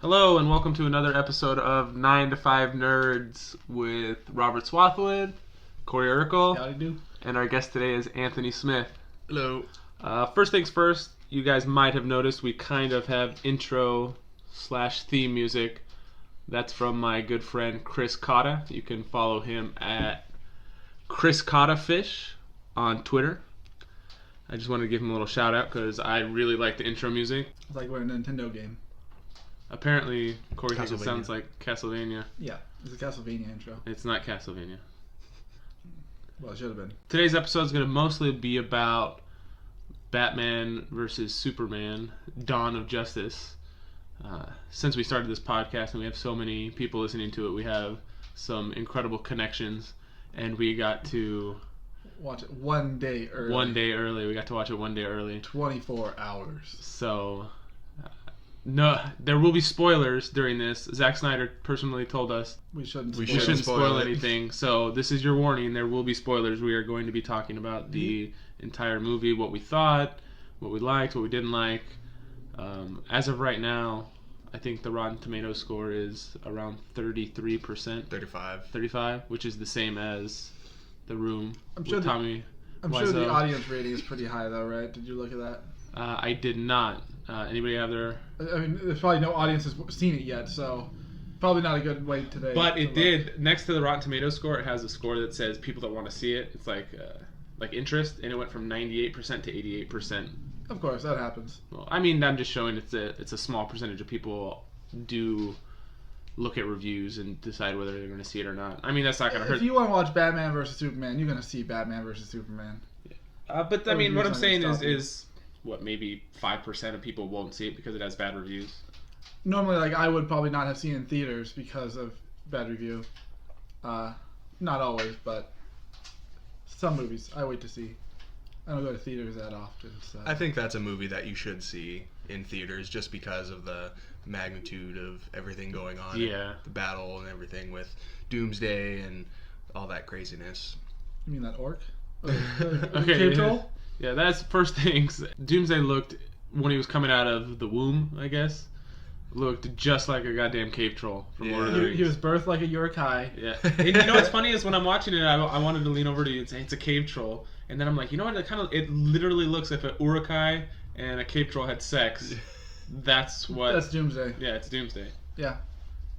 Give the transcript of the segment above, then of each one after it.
Hello and welcome to another episode of 9 to 5 Nerds with Robert Swathwood, Corey Urkel, Howdy do. and our guest today is Anthony Smith. Hello. First things first, you guys might have noticed we kind of have intro/theme music. That's from my good friend Chris Cotta. You can follow him at Chris Cotta Fish on Twitter. I just wanted to give him a little shout out because I really like the intro music. It's like we're in a Nintendo game. Apparently, Corey thinks it sounds like Castlevania. Yeah, it's a Castlevania intro. It's not Castlevania. Well, it should have been. Today's episode is going to mostly be about Batman versus Superman, Dawn of Justice. Since we started this podcast and we have so many people listening to it, we have some incredible connections, and we got to watch it one day early. We got to watch it one day early. 24 hours. So, no, there will be spoilers during this. Zack Snyder personally told us we shouldn't spoil anything. So this is your warning. There will be spoilers. We are going to be talking about the entire movie, what we thought, what we liked, what we didn't like. As of right now, I think the Rotten Tomatoes score is around 33%. 35, which is the same as The Room with Tommy Wiseau. I'm sure the audience rating is pretty high, though, right? Did you look at that? I did not. Anybody have their... I mean, there's probably no audience has seen it yet, so probably not a good wait today. But it did. Next to the Rotten Tomatoes score, it has a score that says people that want to see it. It's like interest, and it went from 98% to 88%. Of course, that happens. Well, I mean, I'm just showing it's a small percentage of people do look at reviews and decide whether they're going to see it or not. I mean, that's not going to hurt. If you want to watch Batman versus Superman, you're going to see Batman versus Superman. But I mean, what I'm saying is what, maybe 5% of people won't see it because it has bad reviews. Normally, like, I would probably not have seen it in theaters because of bad review. Not always, but some movies I wait to see. I don't go to theaters that often. So. I think that's a movie that you should see in theaters just because of the magnitude of everything going on. Yeah. The battle and everything with Doomsday and all that craziness. You mean that orc? Okay. Cave troll? Yeah, that's first things. Doomsday looked, when he was coming out of the womb, I guess, looked just like a goddamn cave troll from Lord of the Rings. He was birthed like a Uruk-hai. Yeah. And you know what's funny is when I'm watching it, I wanted to lean over to you and say, it's a cave troll. And then I'm like, you know what? It literally looks like if an Uruk-hai and a cave troll had sex. That's what... That's Doomsday. Yeah, it's Doomsday. Yeah.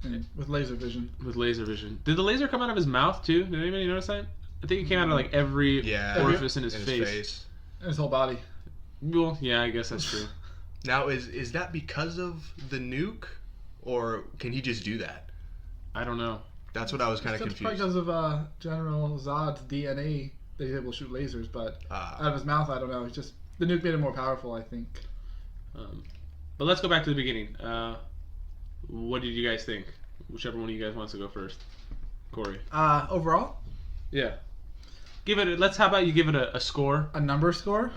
And with laser vision. With laser vision. Did the laser come out of his mouth, too? Did anybody notice that? I think it came out of, like, every orifice in his face. And his whole body. Well, yeah, I guess that's true. Now, is that because of the nuke? Or can he just do that? I don't know. That's what I was kind of confused. It's because of General Zod's DNA that he's able to shoot lasers, but out of his mouth, I don't know. It's just the nuke made him more powerful, I think. But let's go back to the beginning. What did you guys think? Whichever one of you guys wants to go first. Corey. Overall? Yeah. How about you give it a score? A number score?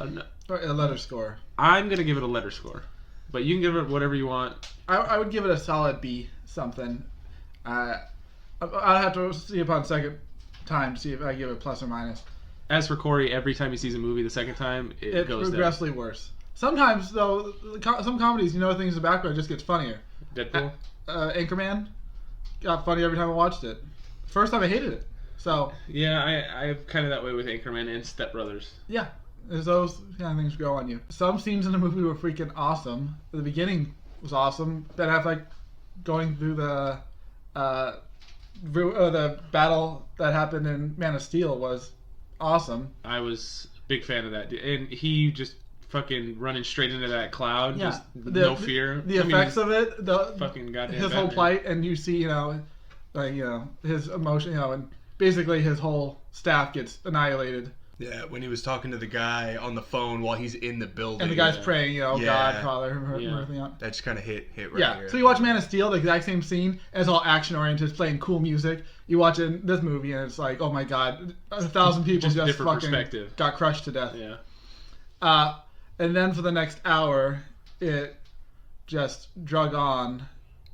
Or a letter score? I'm going to give it a letter score. But you can give it whatever you want. I would give it a solid B something. I'll have to see upon second time to see if I give it plus or minus. As for Corey, every time he sees a movie the second time, it goes progressively worse. Sometimes, though, some comedies, things in the background just gets funnier. Deadpool? Anchorman got funny every time I watched it. First time I hated it. So yeah, I'm kind of that way with Anchorman and Step Brothers. Yeah, there's those kind of things grow on you. Some scenes in the movie were freaking awesome. The beginning was awesome. Ben Affleck going through the battle that happened in Man of Steel was awesome. I was a big fan of that, and he just fucking running straight into that cloud, just no fear. The effects of it, the fucking goddamn his Batman. whole plight, and you see, his emotion, and basically his whole staff gets annihilated. Yeah, when he was talking to the guy on the phone while he's in the building. And the guy's praying, God, Father, everything else. That just kind of hit right here. So you watch Man of Steel, the exact same scene, and it's all action-oriented, it's playing cool music. You watch this movie, and it's like, oh my God, 1,000 people just fucking got crushed to death. Yeah. And then for the next hour, it just drug on.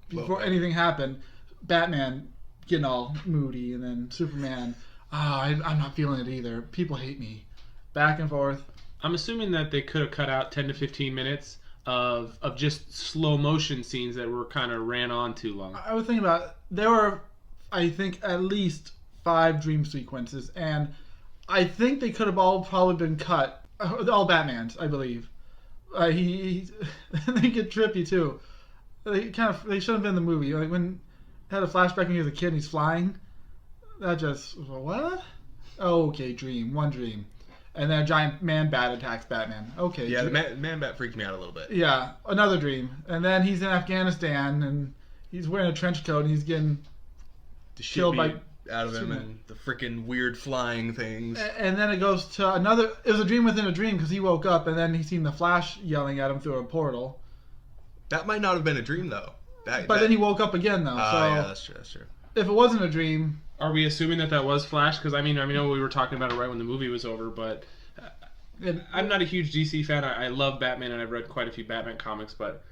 Before anything happened, Batman getting all moody, and then Superman, I'm not feeling it either. People hate me. Back and forth. I'm assuming that they could have cut out 10 to 15 minutes of just slow motion scenes that were kind of ran on too long. I was thinking about there were, I think, at least 5 dream sequences, and I think they could have all probably been cut. All Batman's, I believe. He they get trippy too. They should have been in the movie. Like when had a flashback when he was a kid and he's flying. That just what? Oh, okay, one dream. And then a giant man bat attacks Batman. Okay. Yeah, the man bat freaked me out a little bit. Yeah, another dream. And then he's in Afghanistan and he's wearing a trench coat and he's getting killed by out of him and the freaking weird flying things. And then it goes to another. It was a dream within a dream because he woke up and then he seen the Flash yelling at him through a portal. That might not have been a dream though. Then he woke up again though. Yeah, that's true. If it wasn't a dream, are we assuming that was Flash? Because I know we were talking about it right when the movie was over, but I'm not a huge DC fan. I love Batman and I've read quite a few Batman comics, but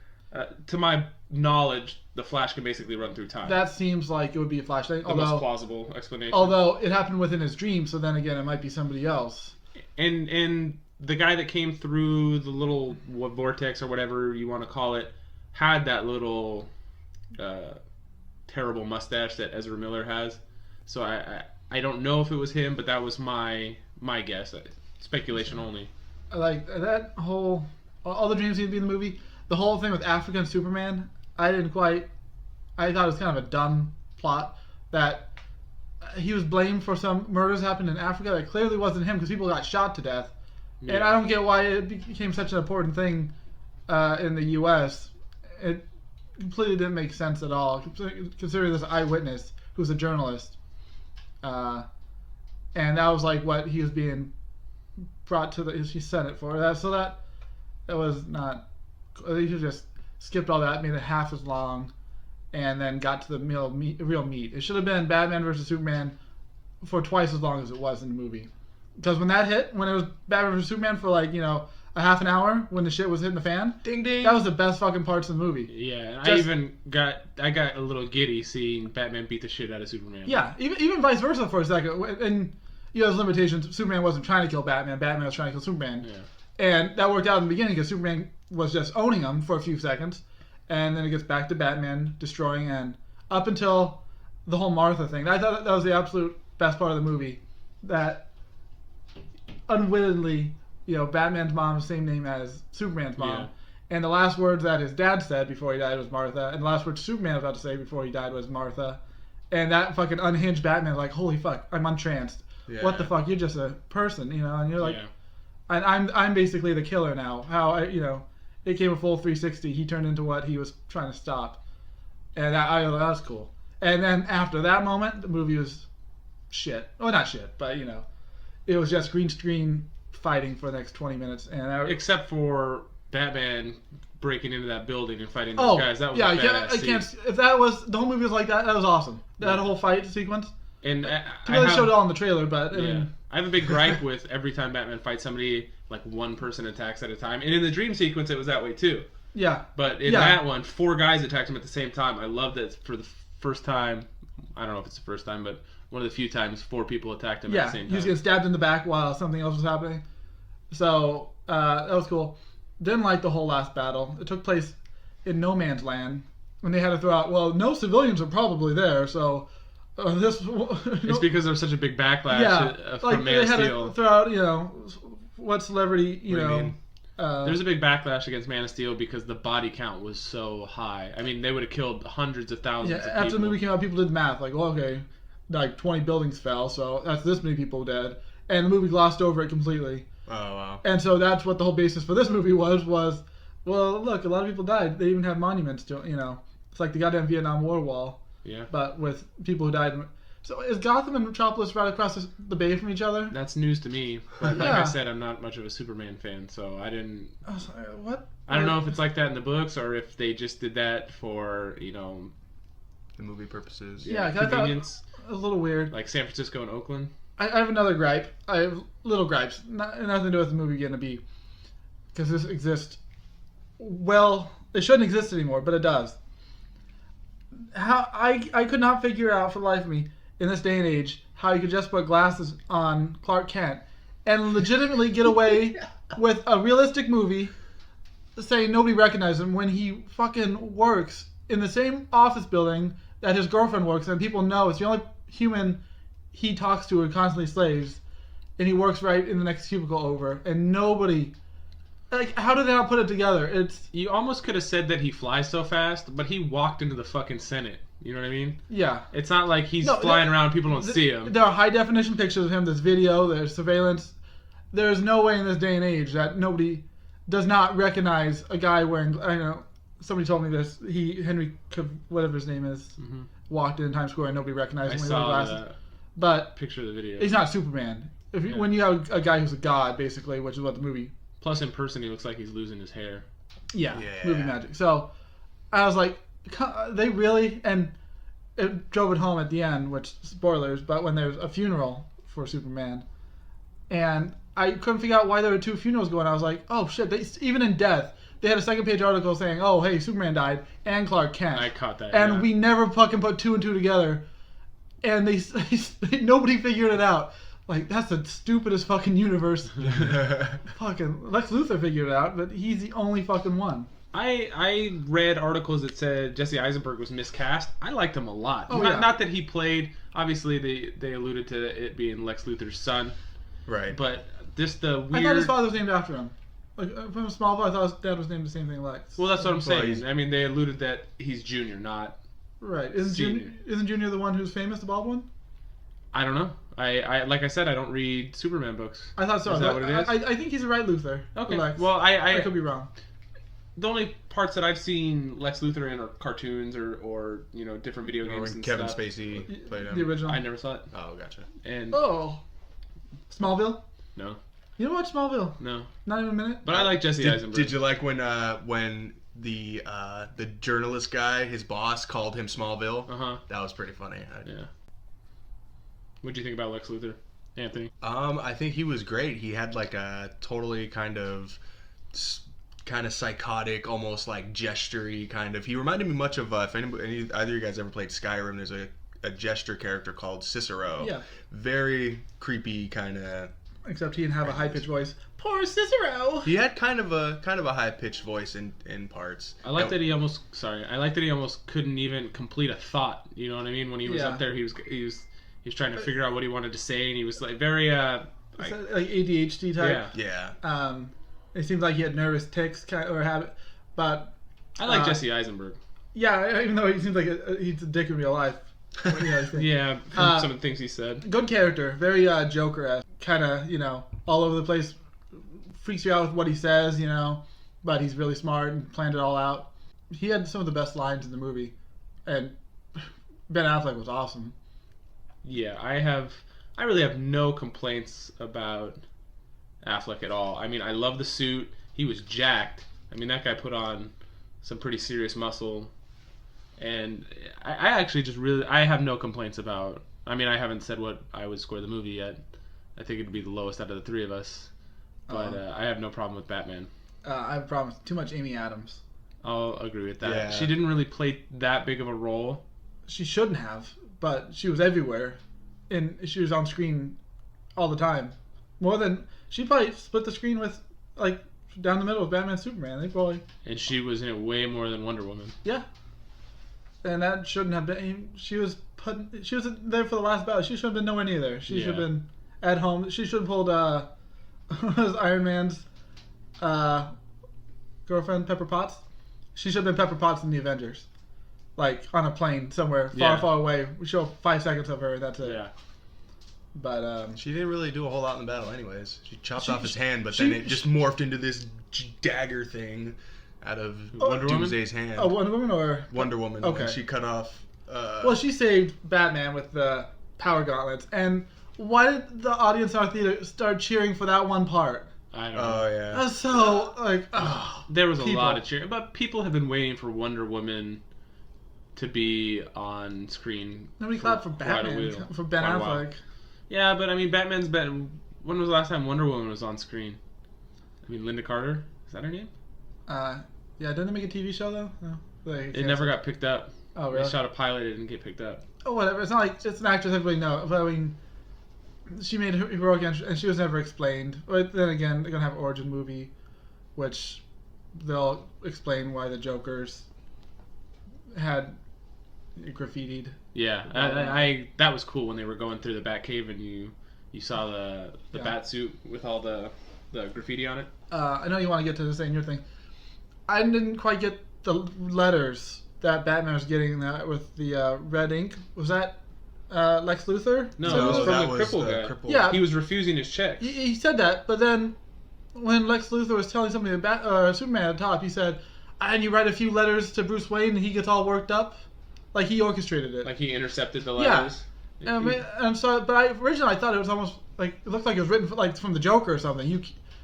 to my knowledge, the Flash can basically run through time. That seems like it would be a Flash thing. The most plausible explanation. Although it happened within his dream, so then again, it might be somebody else. And the guy that came through the little vortex or whatever you want to call it had that little terrible mustache that Ezra Miller has. So I don't know if it was him, but that was my guess. Speculation only. Like that whole all the dreams seem to be in the movie. The whole thing with Africa and Superman, I thought it was kind of a dumb plot that he was blamed for some murders happened in Africa that clearly wasn't him because people got shot to death. Yeah. And I don't get why it became such an important thing in the U.S. It completely didn't make sense at all, considering this eyewitness who's a journalist. And that was like what he was being brought to the Senate for. That was not. They should just skipped all that, made it half as long, and then got to the real meat. It should have been Batman versus Superman for twice as long as it was in the movie. Because when that hit, when it was Batman versus Superman for a half an hour, when the shit was hitting the fan, ding ding, that was the best fucking parts of the movie. Yeah, and I got a little giddy seeing Batman beat the shit out of Superman. Yeah, even vice versa for a second. And there's limitations. Superman wasn't trying to kill Batman. Batman was trying to kill Superman. Yeah. And that worked out in the beginning because Superman was just owning him for a few seconds. And then it gets back to Batman destroying, and up until the whole Martha thing. I thought that was the absolute best part of the movie. That unwittingly, Batman's mom is the same name as Superman's mom. Yeah. And the last words that his dad said before he died was Martha. And the last words Superman was about to say before he died was Martha. And that fucking unhinged Batman, like, holy fuck, I'm untranced. Yeah. What the fuck? You're just a person, and you're like, and I'm basically the killer now. How it came a full 360. He turned into what he was trying to stop, and that was cool. And then after that moment, the movie was shit. Well, not shit, but it was just green screen fighting for the next 20 minutes. And except for Batman breaking into that building and fighting those guys. That was I can't. If that was the whole movie was like that, that was awesome. That whole fight sequence. And they showed it all in the trailer, but I have a big gripe with every time Batman fights somebody, like one person attacks at a time. And in the dream sequence, it was that way too. Yeah. But in that one, 4 guys attacked him at the same time. I love that for the first time. I don't know if it's the first time, but one of the few times 4 people attacked him at the same time. He was getting stabbed in the back while something else was happening. So that was cool. Didn't like the whole last battle. It took place in no man's land when they had to throw out. Well, no civilians are probably there, so. It's because there was such a big backlash from Man of Steel. They had to throw out, what celebrity, there's a big backlash against Man of Steel because the body count was so high. I mean, they would have killed hundreds of thousands of people. After the movie came out, people did math. Like, well, okay, like 20 buildings fell, so that's this many people dead. And the movie glossed over it completely. Oh, wow. And so that's what the whole basis for this movie was, well, look, a lot of people died. They even have monuments to, it's like the goddamn Vietnam War wall. Yeah. But with people who died. So is Gotham and Metropolis right across the bay from each other? That's news to me. But like I said, I'm not much of a Superman fan, so I didn't. I was like, what? I don't know if it's like that in the books or if they just did that for, the movie purposes. Yeah, convenience. It was a little weird. Like San Francisco and Oakland. I have another gripe. I have little gripes. Nothing to do with the movie getting a B. Because this exists. Well, it shouldn't exist anymore, but it does. How I could not figure out for the life of me in this day and age how you could just put glasses on Clark Kent and legitimately get away with a realistic movie saying nobody recognized him when he fucking works in the same office building that his girlfriend works, and people know it's the only human he talks to and constantly slaves, and he works right in the next cubicle over, and nobody. Like, how did they not put it together? It's You almost could have said that he flies so fast, but he walked into the fucking Senate. You know what I mean? yeah. It's not like he's flying around and people don't see him. There are high definition pictures of him. There's video. There's surveillance. There's no way in this day and age that nobody does not recognize a guy wearing. I know somebody told me this. Whatever his name is, walked in Times Square and nobody recognized him. I When he wore saw glasses. the But picture of the video. he's not Superman. When you have a guy who's a god, basically, which is what the movie. Plus, in person, he looks like he's losing his hair. Yeah. Movie magic. So I was like, they really, and it drove it home at the end, which spoilers, but when there's a funeral for Superman, and I couldn't figure out why there were two funerals going. I was like, oh shit! Even in death, they had a second page article saying, oh hey, Superman died and Clark Kent. I caught that. And yeah. we never fucking put two and two together, and nobody figured it out. Like, that's the stupidest fucking universe. Fucking Lex Luthor figured it out, but he's the only fucking one. I read articles that said Jesse Eisenberg was miscast. I liked him a lot. Oh, Not that he played. Obviously, they alluded to it being Lex Luthor's son. Right. But just the weird. I thought his father was named after him. Like, from Smallville, I thought his dad was named the same thing, Lex. Well, that's what I'm Well, saying. I mean, they alluded that he's Junior, not. Right. Junior. Isn't Junior the one who's famous, the bald one? I don't know. I like I said, I don't read Superman books. I thought so. Is that what it is? I think he's the right Luthor. Okay. Lex. Well, I could be wrong. The only parts that I've seen Lex Luthor in are cartoons or different video games When and Kevin stuff. Spacey played him. The original. I never saw it. Oh, gotcha. And Oh. Smallville? no, You don't watch Smallville? no. Not even a minute? But I like Jesse Eisenberg. Did you like when the journalist guy, his boss, called him Smallville? That was pretty funny. Yeah. What do you think about Lex Luthor, Anthony? I think he was great. He had like a totally kind of psychotic, almost like gestury kind of. He reminded me much of if either of you guys ever played Skyrim. There's a gesture character called Cicero. Yeah. Very creepy kind of. Except he didn't have a high pitched voice. Poor Cicero. He had kind of a high pitched voice in parts. I like that he almost couldn't even complete a thought. You know what I mean? When he was up there, he was trying to figure out what he wanted to say, and he was like very like ADHD type. Yeah. It seemed like he had nervous tics or habit, but I like Jesse Eisenberg. Yeah, even though he seems like he's a dick in real life. Yeah, from some of the things he said. Good character, very Joker-esque, kind of all over the place. Freaks you out with what he says, but he's really smart and planned it all out. He had some of the best lines in the movie, and Ben Affleck was awesome. Yeah, I really have no complaints about Affleck at all. I mean, I love the suit. He was jacked. I mean, that guy put on some pretty serious muscle. And I actually I have no complaints about. I mean, I haven't said what I would score the movie yet. I think it'd be the lowest out of the three of us. But I have no problem with Batman. I have a problem with too much Amy Adams. I'll agree with that. Yeah. She didn't really play that big of a role. She shouldn't have, but she was everywhere. And she was on screen all the time. She probably split the screen with, like, down the middle with Batman and Superman. They probably... And she was in it way more than Wonder Woman. Yeah. And that shouldn't have been... She was there for the last battle. She should have been nowhere near there. She should have been at home. She should have pulled Iron Man's girlfriend, Pepper Potts. She should have been Pepper Potts in the Avengers. Like, on a plane somewhere far away. We show 5 seconds of her, and that's it. Yeah. But she didn't really do a whole lot in the battle anyways. She chopped off his hand, but then it just morphed into this dagger thing out of Wonder Doomsday's hand. Oh, Wonder Woman or... Wonder Woman. Okay. She cut off... Well, she saved Batman with the power gauntlets. And why did the audience in our theater start cheering for that one part? I don't know. Oh, yeah. That's so, there was a lot of cheering. But people have been waiting for Wonder Woman to be on screen. Nobody clapped for Batman, for Ben Affleck. Yeah, but I mean, Batman's been... When was the last time Wonder Woman was on screen? I mean, Linda Carter? Is that her name? Yeah, didn't they make a TV show, though? No. It never got picked up. Oh, really? They shot a pilot, it didn't get picked up. Oh, whatever. It's not like it's an actress everybody knows. But I mean, she made heroic entry, and she was never explained. But then again, they're going to have an origin movie, which they'll explain why the Jokers had graffitied. Yeah, I that was cool when they were going through the Batcave and you saw the bat suit with all the graffiti on it. I know you want to get to this in your thing. I didn't quite get the letters that Batman was getting with the red ink. Was that Lex Luthor? No, So it was from that the was cripple the guy. cripple- Yeah. He was refusing his checks. He said that, but then when Lex Luthor was telling something about Superman at the top, he said, and you write a few letters to Bruce Wayne and he gets all worked up. Like he orchestrated it. Like he intercepted the letters. Yeah. And so, but originally I thought it was almost like, it looked like it was written like from the Joker or something.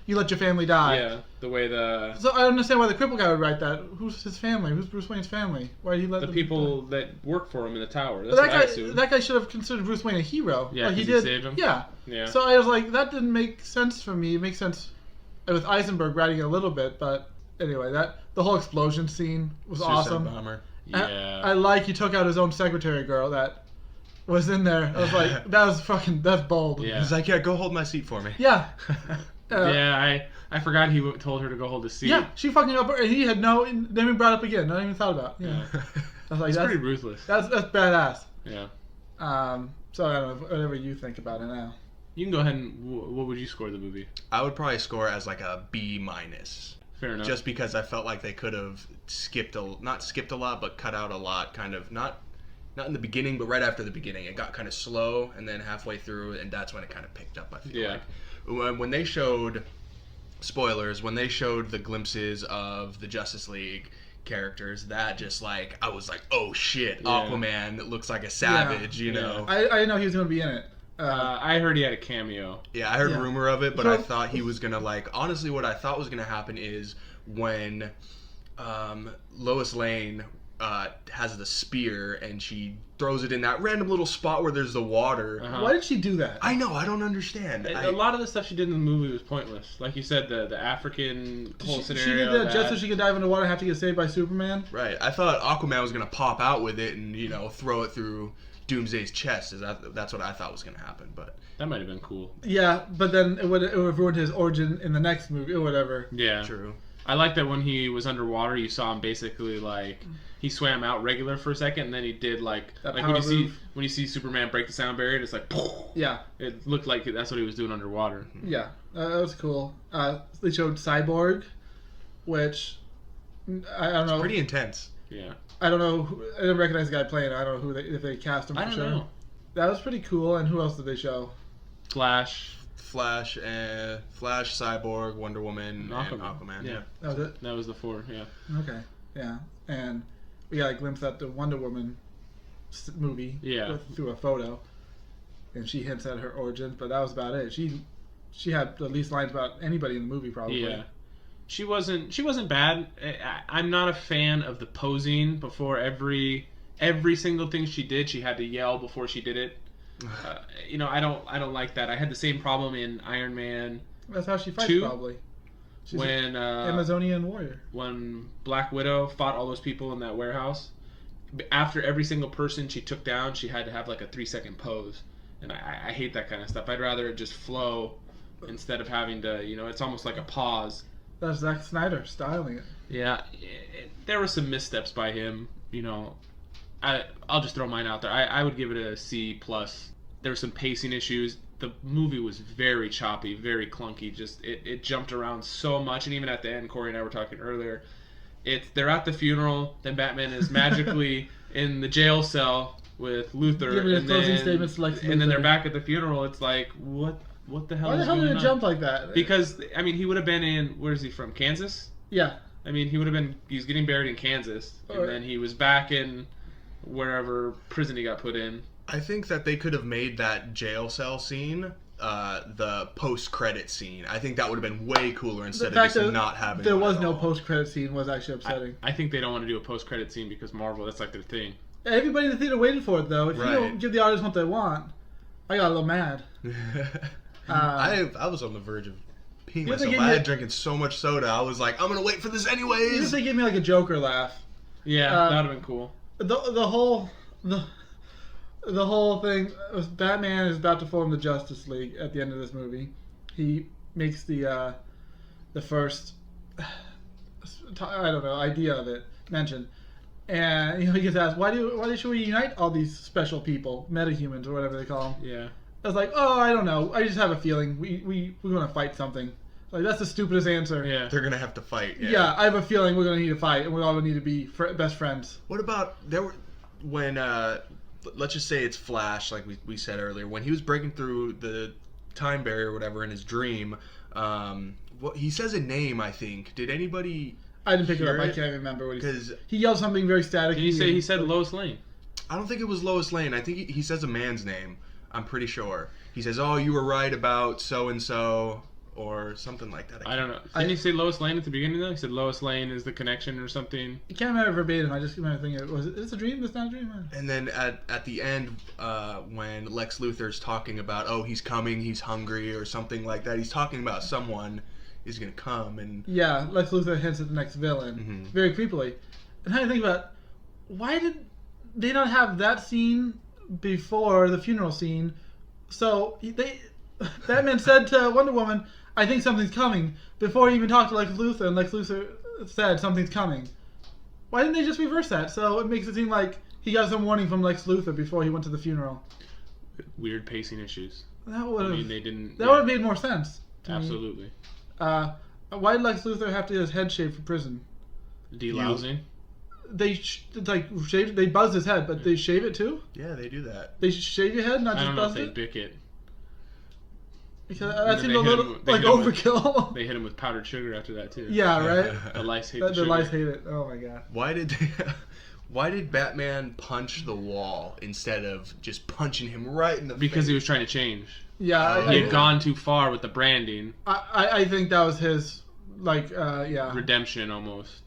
You let your family die. Yeah, the way the So I don't understand why the cripple guy would write that. Who's his family? Who's Bruce Wayne's family? Why did he let the them people die? that work for him in the tower. That's But what I assumed. that guy should have considered Bruce Wayne a hero. Yeah, like 'cause he did. saved him. Yeah. Yeah. So I was like, that didn't make sense for me. It makes sense with Eisenberg writing it a little bit, but anyway, the whole explosion scene was Suicide awesome. Bomber. Yeah. I like he took out his own secretary girl that was in there. I was like, that's bold. Yeah. He's like, yeah, go hold my seat for me. Yeah. Yeah, I forgot he told her to go hold his seat. Yeah, she fucking up. He had never even brought up again. Not even thought about. Yeah. Yeah. I was like, It's that's pretty ruthless. That's badass. Yeah. So I don't know, whatever you think about it now. You can go ahead and what would you score the movie? I would probably score it as like a B-. Fair enough. Just because I felt like they could have not skipped a lot, but cut out a lot. Kind of not in the beginning, but right after the beginning, it got kind of slow, and then halfway through, and that's when it kind of picked up. I feel like when they showed spoilers, when they showed the glimpses of the Justice League characters, that just like I was like, oh shit, Aquaman looks like a savage, you know. I didn't know he was going to be in it. I heard he had a cameo. Yeah, I heard Yeah. rumor of it, but So- I thought he was gonna like. Honestly, what I thought was gonna happen is when Lois Lane has the spear and she throws it in that random little spot where there's the water. Uh-huh. Why did she do that? I know, I don't understand. A lot of the stuff she did in the movie was pointless. Like you said, the African whole she scenario. did that just so she could dive in the water and have to get saved by Superman. Right, I thought Aquaman was gonna pop out with it and throw it through Doomsday's chest. That's what I thought was gonna happen, but That might have been cool. Yeah, but then it would have ruined his origin in the next movie or whatever. Yeah. true. I like that when he was underwater, you saw him basically like he swam out regular for a second, and then he did like That when power you move. see Superman break the sound barrier, it's like Yeah, it looked like that's what he was doing underwater. yeah, that was cool. They showed Cyborg, which I don't know. Pretty intense. Yeah. I don't know. I didn't recognize the guy playing. I don't know if they cast him. I for don't sure. know. That was pretty cool. And who else did they show? Flash. Flash, Cyborg, Wonder Woman, and Aquaman. Yeah. That was it. That was the 4. Yeah. Okay. Yeah, and we got a glimpse at the Wonder Woman movie. Yeah. Through a photo, and she hints at her origin, but that was about it. She had the least lines about anybody in the movie, probably. Yeah. She wasn't bad. I'm not a fan of the posing before every single thing she did. She had to yell before she did it. I don't like that. I had the same problem in Iron Man That's how she fights, 2, probably. She's when an Amazonian warrior. when Black Widow fought all those people in that warehouse. After every single person she took down, she had to have like a 3-second pose, and I hate that kind of stuff. I'd rather it just flow instead of having to, it's almost like a pause. That's Zack Snyder styling it. Yeah, there were some missteps by him. I'll just throw mine out there. I would give it a C+. There were some pacing issues. The movie was very choppy, very clunky. Just it jumped around so much, and even at the end, Corey and I were talking earlier. They're at the funeral, then Batman is magically in the jail cell with Luthor, Giving his and closing then, statements to Lex and then they're Luthor. back at the funeral. It's like what the hell? Why the is hell did going it on? jump like that? Because he would have been in, where is he from? Kansas. Yeah. He would have been. He was getting buried in Kansas, and then he was back in wherever prison he got put in. I think that they could have made that jail cell scene the post-credit scene. I think that would have been way cooler instead of just not having. There one was at no all. post-credit scene was actually upsetting. I think they don't want to do a post-credit scene because Marvel, that's like their thing. Everybody in the theater waited for it though. If you don't give the audience what they want, I got a little mad. I was on the verge of peeing You think myself. I had drinking so much soda. I was like, I'm gonna wait for this Even if anyways. they gave me like a Joker laugh. Yeah, that would have been cool. The whole thing was Batman is about to form the Justice League at the end of this movie. He makes the first I don't know, idea of it mentioned. And he gets asked, why should we unite all these special people, metahumans or whatever they call them? Yeah. I was like, oh, I don't know. I just have a feeling we're going to fight something. Like, that's the stupidest answer. Yeah. They're gonna have to fight. Yeah, I have a feeling we're going to need to fight, and we all need to be best friends. What about when let's just say it's Flash, like we said earlier, when he was breaking through the time barrier or whatever in his dream, he says a name, I think. Did anybody I didn't pick it hear up. I can't remember what he said. Because He yelled something very static. Did he say he said Lois Lane? I don't think it was Lois Lane. I think he says a man's name. I'm pretty sure. He says, "Oh, you were right about so and so," or something like that. I don't know. Didn't he say Lois Lane at the beginning though? He said Lois Lane is the connection or something. I can't remember verbatim. I just remember thinking, is this a dream? It's not a dream. And then at the end, when Lex Luthor's talking about, oh, he's coming, he's hungry, or something like that, he's talking about someone is going to come. And Yeah, Lex Luthor hints at the next villain very creepily. And how do you think about, why did they not have that scene before the funeral scene? So Batman said to Wonder Woman, I think something's coming, before he even talked to Lex Luthor, and Lex Luthor said something's coming. Why didn't they just reverse that? So it makes it seem like he got some warning from Lex Luthor before he went to the funeral. Weird pacing issues. That would have. I mean, they didn't. That would have made more sense. To Absolutely. Me. Why did Lex Luthor have to get his head shaved for prison? Delousing. They shaved. They buzzed his head, but they shave it too. yeah, they do that. They shave your head, not I just don't know if buzz they it. bick it. Because that They seemed a hit little him- they like hit him with- overkill. They hit him with powdered sugar after that too. Yeah, right. The lice hate The the sugar. lice hate it. Oh my god. Why did Batman punch the wall instead of just punching him right in the Because face? he was trying to change. Yeah, He had gone too far with the branding. I think that was his yeah. Redemption almost.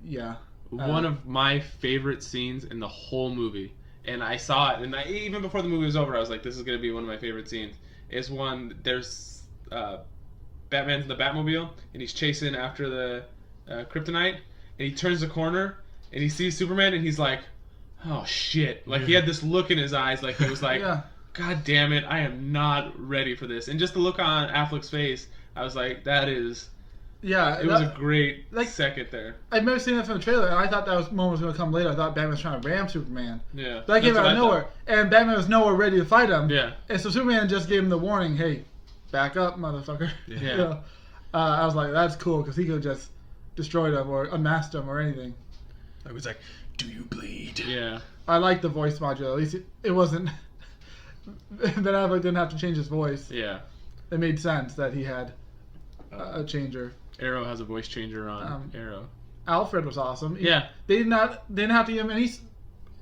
Yeah. One of my favorite scenes in the whole movie, and I saw it, and even before the movie was over, I was like, "This is gonna be one of my favorite scenes." Is when there's Batman's in the Batmobile, and he's chasing after the kryptonite, and he turns the corner, and he sees Superman, and he's like, "Oh shit!" Like he had this look in his eyes, like he was like, Yeah. "God damn it, I am not ready for this." And just the look on Affleck's face, I was like, "That is." Yeah. It was a great like- second there. I remember seeing that from the trailer, and I thought that moment was going to come later. I thought Batman was trying to ram Superman. Yeah. But that came That's out what of I nowhere, thought. and Batman was nowhere ready to fight him. Yeah. And so Superman just gave him the warning, "Hey, back up, motherfucker." Yeah. You know? I was like, that's cool, because he could have just destroyed him or unmasked him or anything. I was like, "Do you bleed?" Yeah. I like the voice module. At least it wasn't. Ben Affleck didn't have to change his voice. Yeah. It made sense that he had a changer. Arrow has a voice changer on Arrow. Alfred was awesome. Yeah. They didn't have to give him any.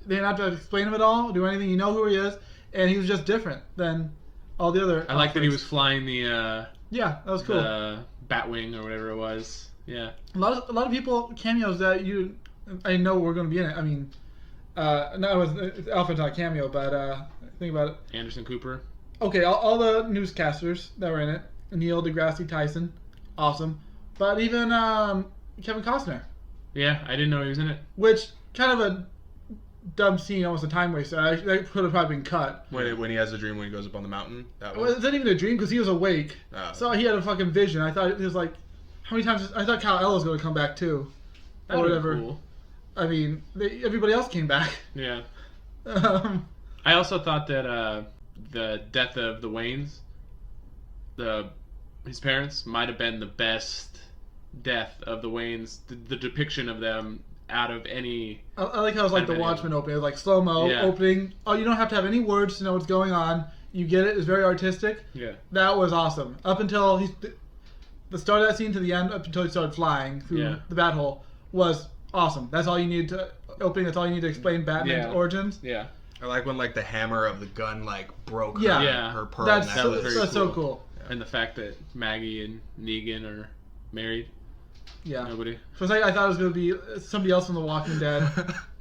They didn't have to explain him at all, do anything. You know who he is, and he was just different than all the other. I like that he Alfreds. was flying the Yeah, that was cool. Batwing or whatever it was. Yeah. A lot of people cameos that I know were going to be in it. I mean, no, it's Alfred's not a cameo, but think about it. Anderson Cooper. Okay, all the newscasters that were in it: Neil deGrasse Tyson, awesome. But even Kevin Costner, Yeah, I didn't know he was in it. which kind of a dumb scene, almost a time waster. That could have probably been cut. When he has a dream when he goes up on the mountain. That Well, one. it's not even a dream because he was awake. Oh. So he had a fucking vision. I thought it was like, how many times? I thought Kal-El was going to come back too, That or would've whatever. been cool. I mean, everybody else came back. Yeah. Um, I also thought that the death of the Waynes, his parents, might have been the best death of the Waynes. The depiction of them out of any. I like how it was like the Animated. Watchmen opening. It was like slow mo Yeah. opening. Oh, you don't have to have any words to know what's going on. You get it. It's very artistic. Yeah. That was awesome. Up until the start of that scene to the end, up until he started flying through Yeah. the bat hole, was awesome. That's all you need to opening. That's all you need to explain Batman's Yeah. origins. Yeah. I like when the hammer of the gun broke Yeah. her, Yeah. her pearl That's that was necklace. very so cool. cool. And the fact that Maggie and Negan are married. Yeah. Nobody. For a second, I thought it was going to be somebody else from The Walking Dead.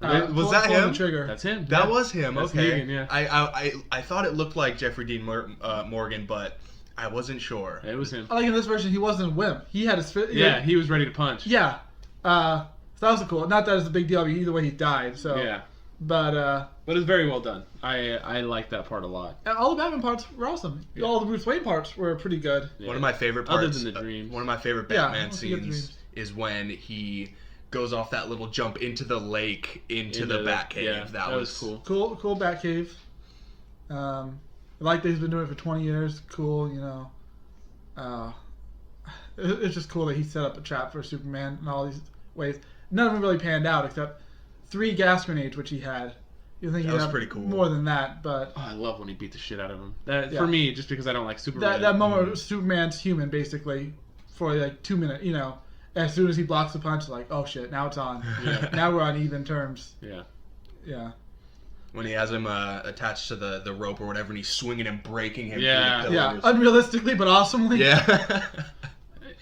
Was that pulling him? The trigger. That's him. That yeah. was him. That's Okay. Negan, yeah. I thought it looked like Jeffrey Dean Morgan, but I wasn't sure. It was him. I like in this version, he wasn't a wimp. He had his. Yeah, he was ready to punch. Yeah. So that was cool. Not that it's a big deal. I mean, either way, he died. So. Yeah. But it's very well done. I like that part a lot. all the Batman parts were awesome. Yeah. All the Bruce Wayne parts were pretty good. Yeah. One of my favorite parts, other than the dreams. one of my favorite Yeah, Batman once you get the scenes dreams. is when he goes off that little jump into the lake into the Batcave. Yeah, that was cool. Cool Batcave. I like that he's been doing it for 20 years. Cool, it's just cool that he set up a trap for Superman in all these ways. None of them really panned out except 3 gas grenades, which he had. You think That he'd was have pretty cool. more than that, but Oh, I love when he beat the shit out of him. That Yeah. for me, just because I don't like Superman. that moment where Superman's human basically for like 2 minutes, as soon as he blocks the punch, like, oh shit, now it's on. Yeah. Now we're on even terms. Yeah. Yeah. when he has him attached to the rope or whatever, and he's swinging and breaking him. Yeah. through the Yeah. pillars. Unrealistically, but awesomely. Yeah.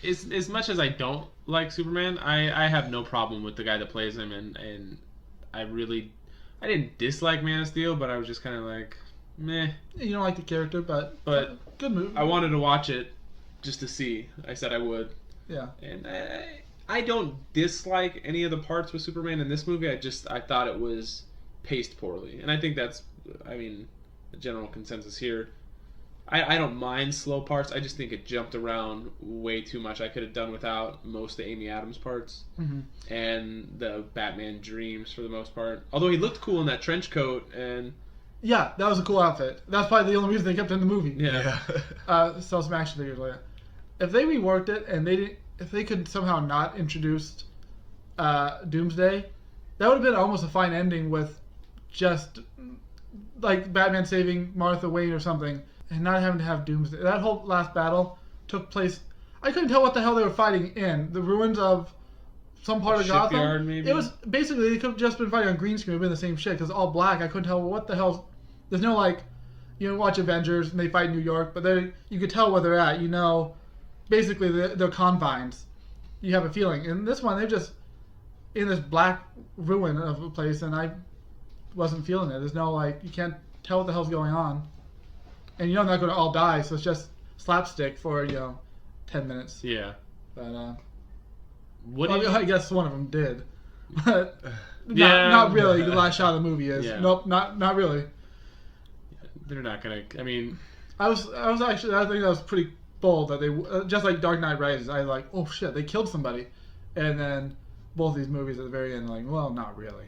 As much as I don't like Superman, I have no problem with the guy that plays him, and I didn't dislike Man of Steel, but I was just kind of like, meh. You don't like the character, but good movie. I wanted to watch it just to see. I said I would, Yeah. and I don't dislike any of the parts with Superman in this movie. I thought it was paced poorly, and I think that's, the general consensus here. I don't mind slow parts. I just think it jumped around way too much. I could have done without most of the Amy Adams parts and the Batman dreams for the most part. Although he looked cool in that trench coat, and Yeah, that was a cool outfit. That's probably the only reason they kept it in the movie. yeah. Sell some action figures later. If they reworked it and if they could somehow not introduce Doomsday, that would have been almost a fine ending with just like Batman saving Martha Wayne or something, and not having to have Doomsday. That whole last battle took place. I couldn't tell what the hell they were fighting in the ruins of some part of Gotham. Shipyard, maybe? It was basically they could have just been fighting on green screen. It would have been the same shit because it's all black. I couldn't tell what the hell. There's no like, watch Avengers and they fight in New York, but you could tell where they're at. Basically they're confines. You have a feeling. In this one, they're just in this black ruin of a place, and I wasn't feeling it. There's no like, you can't tell what the hell's going on, and they're not going to all die, so it's just slapstick for 10 minutes. Yeah. But What did I guess one of them did, but Yeah. not really. The last shot of the movie is Yeah. nope, not really. they're not gonna? I was actually, I think that was pretty bold that they just like Dark Knight Rises. I was like, oh shit, they killed somebody, and then both these movies at the very end, like, well, not really.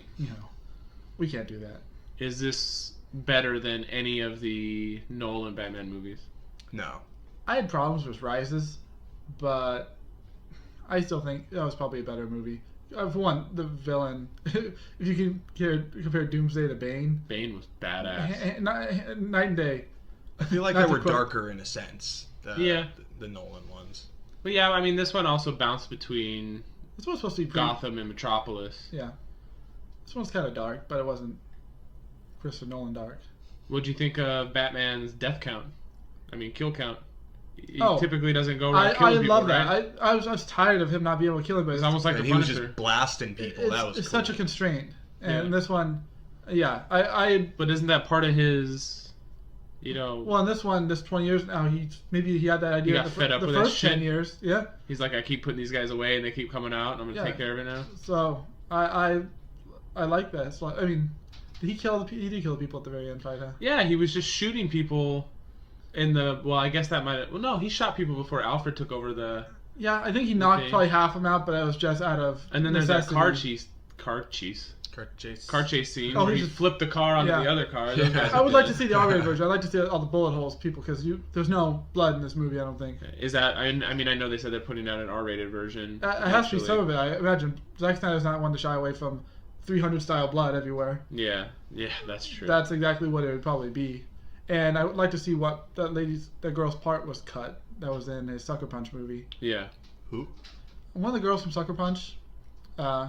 We can't do that. Is this better than any of the Nolan Batman movies? No. I had problems with Rises, but I still think that was probably a better movie. For one, the villain. If you can compare Doomsday to Bane, Bane was badass. night and day. I feel like Not they to were quote- darker in a sense. Yeah. The Nolan ones. But yeah, this one also bounced between This one's supposed to be Gotham and Metropolis. Yeah, this one's kind of dark, but it wasn't Christopher Nolan dark. What'd you think of Batman's death count? Kill count. He Oh. typically doesn't go around I killing people, love right? that. I was tired of him not being able to kill anybody. It's almost like And the he was Punisher. just blasting people. That was it's cool. such a constraint, and Yeah. this one, yeah, I But isn't that part of his, well, in this one, this 20 years now, maybe he had that idea. He got fed up the with that first 10 shit. years, yeah. he's like, I keep putting these guys away and they keep coming out and I'm going to Yeah. take care of it now? So I like that. It's like, did he kill he did kill the people at the very end fight, huh? Yeah, he was just shooting people I guess that might have... Well, no, he shot people before Alfred took over the... Yeah, I think he knocked Okay. probably half of them out, but it was just out of And then there's that necessity. car chase Car chase. scene Oh, where he he just- flipped the car onto Yeah. the other car. Those guys I are would like to dead. see the R-rated version. I'd like to see all the bullet holes, people, because there's no blood in this movie, I don't think. Is that... I know they said they're putting out an R-rated version. It has to be eventually. some of it. I imagine Zack Snyder's not one to shy away from 300 style blood everywhere. Yeah, that's true. That's exactly what it would probably be. And I would like to see what that girl's part was cut that was in his Sucker Punch movie. Yeah. Who? One of the girls from Sucker Punch,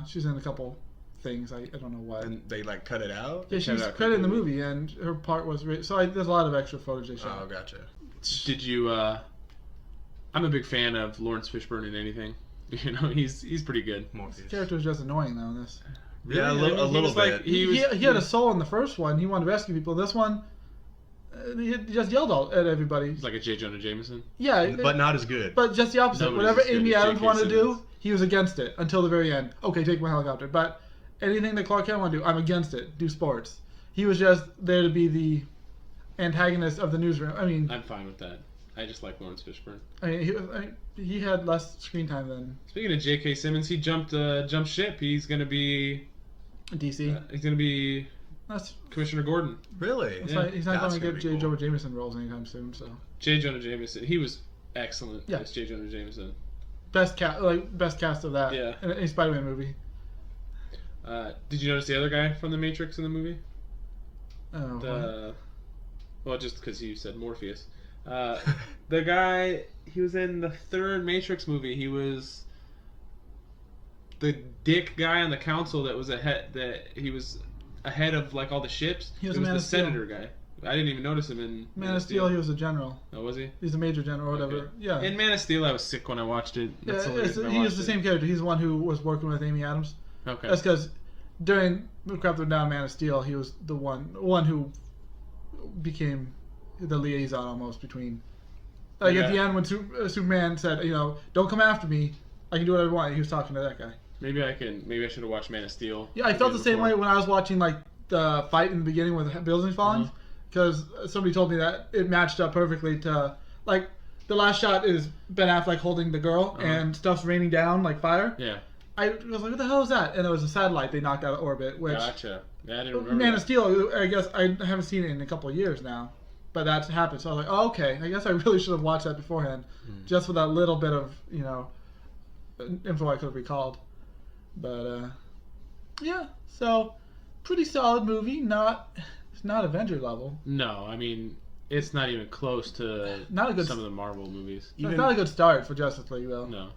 she's in a couple things. I don't know what. And they cut it out? Yeah, cut she's it out credited in the completely. movie, and her part was so there's a lot of extra footage they Oh, shot. gotcha. Did you... I'm a big fan of Lawrence Fishburne in anything. He's pretty good. Morpheus. His character was just annoying though in this. Yeah, a Really? little He was bit. like- He had a soul in the first one. He wanted to rescue people. This one, he just yelled at everybody. He's like a J. Jonah Jameson. Yeah, But not as good. but just the opposite. Nobody's Whatever as good Amy as Adams J.K. wanted to do, Simmons. he was against it until the very end. Okay, take my helicopter. But anything that Clark Kent want to do, I'm against it. Do sports. He was just there to be the antagonist of the newsroom. I mean, I'm fine with that. I just like Lawrence Fishburne. He had less screen time than Speaking of J.K. Simmons, he jumped ship. He's gonna be DC. he's gonna be That's Commissioner Gordon. Really? he's not That's going to gonna get be J. cool. Jonah Jameson roles anytime soon. So J. Jonah Jameson. He was excellent Yeah. as J. Jonah Jameson. best cast of that. Yeah. In a Spider-Man movie. Did you notice the other guy from The Matrix in the movie? Oh, Well, just because you said Morpheus. The guy, he was in the third Matrix movie. He was the dick guy on the council that was he was ahead of like all the ships. He was it was Man the of Steel. senator guy. I didn't even notice him in Man of Steel. He was a general. Oh, was he? He's a major general or whatever. Okay. Yeah. In Man of Steel, I was sick when I watched it. That's the only reason I He was watched the it. same character. He's the one who was working with Amy Adams. Okay. That's because during Crap Them Down, Man of Steel, he was the one who became the liaison almost between. Like at the end when Superman said, don't come after me, I can do whatever I want. He was talking to that guy. Maybe I should have watched Man of Steel. Yeah, I felt the same way when I was watching like the fight in the beginning with the buildings falling, because somebody told me that it matched up perfectly to like the last shot is Ben Affleck holding the girl and stuff's raining down like fire. Yeah. I was like, what the hell is that? And it was a satellite they knocked out of orbit. Which Gotcha. Yeah, I didn't remember. Man that. of Steel, I guess I haven't seen it in a couple of years now, but that's happened. So I was like, oh, okay. I guess I really should have watched that beforehand, just for that little bit of info I could have recalled. But yeah, so pretty solid movie. It's not Avenger level. No, I mean it's not even close to Not a good. some of the Marvel movies. It's not a good start for Justice League though. No.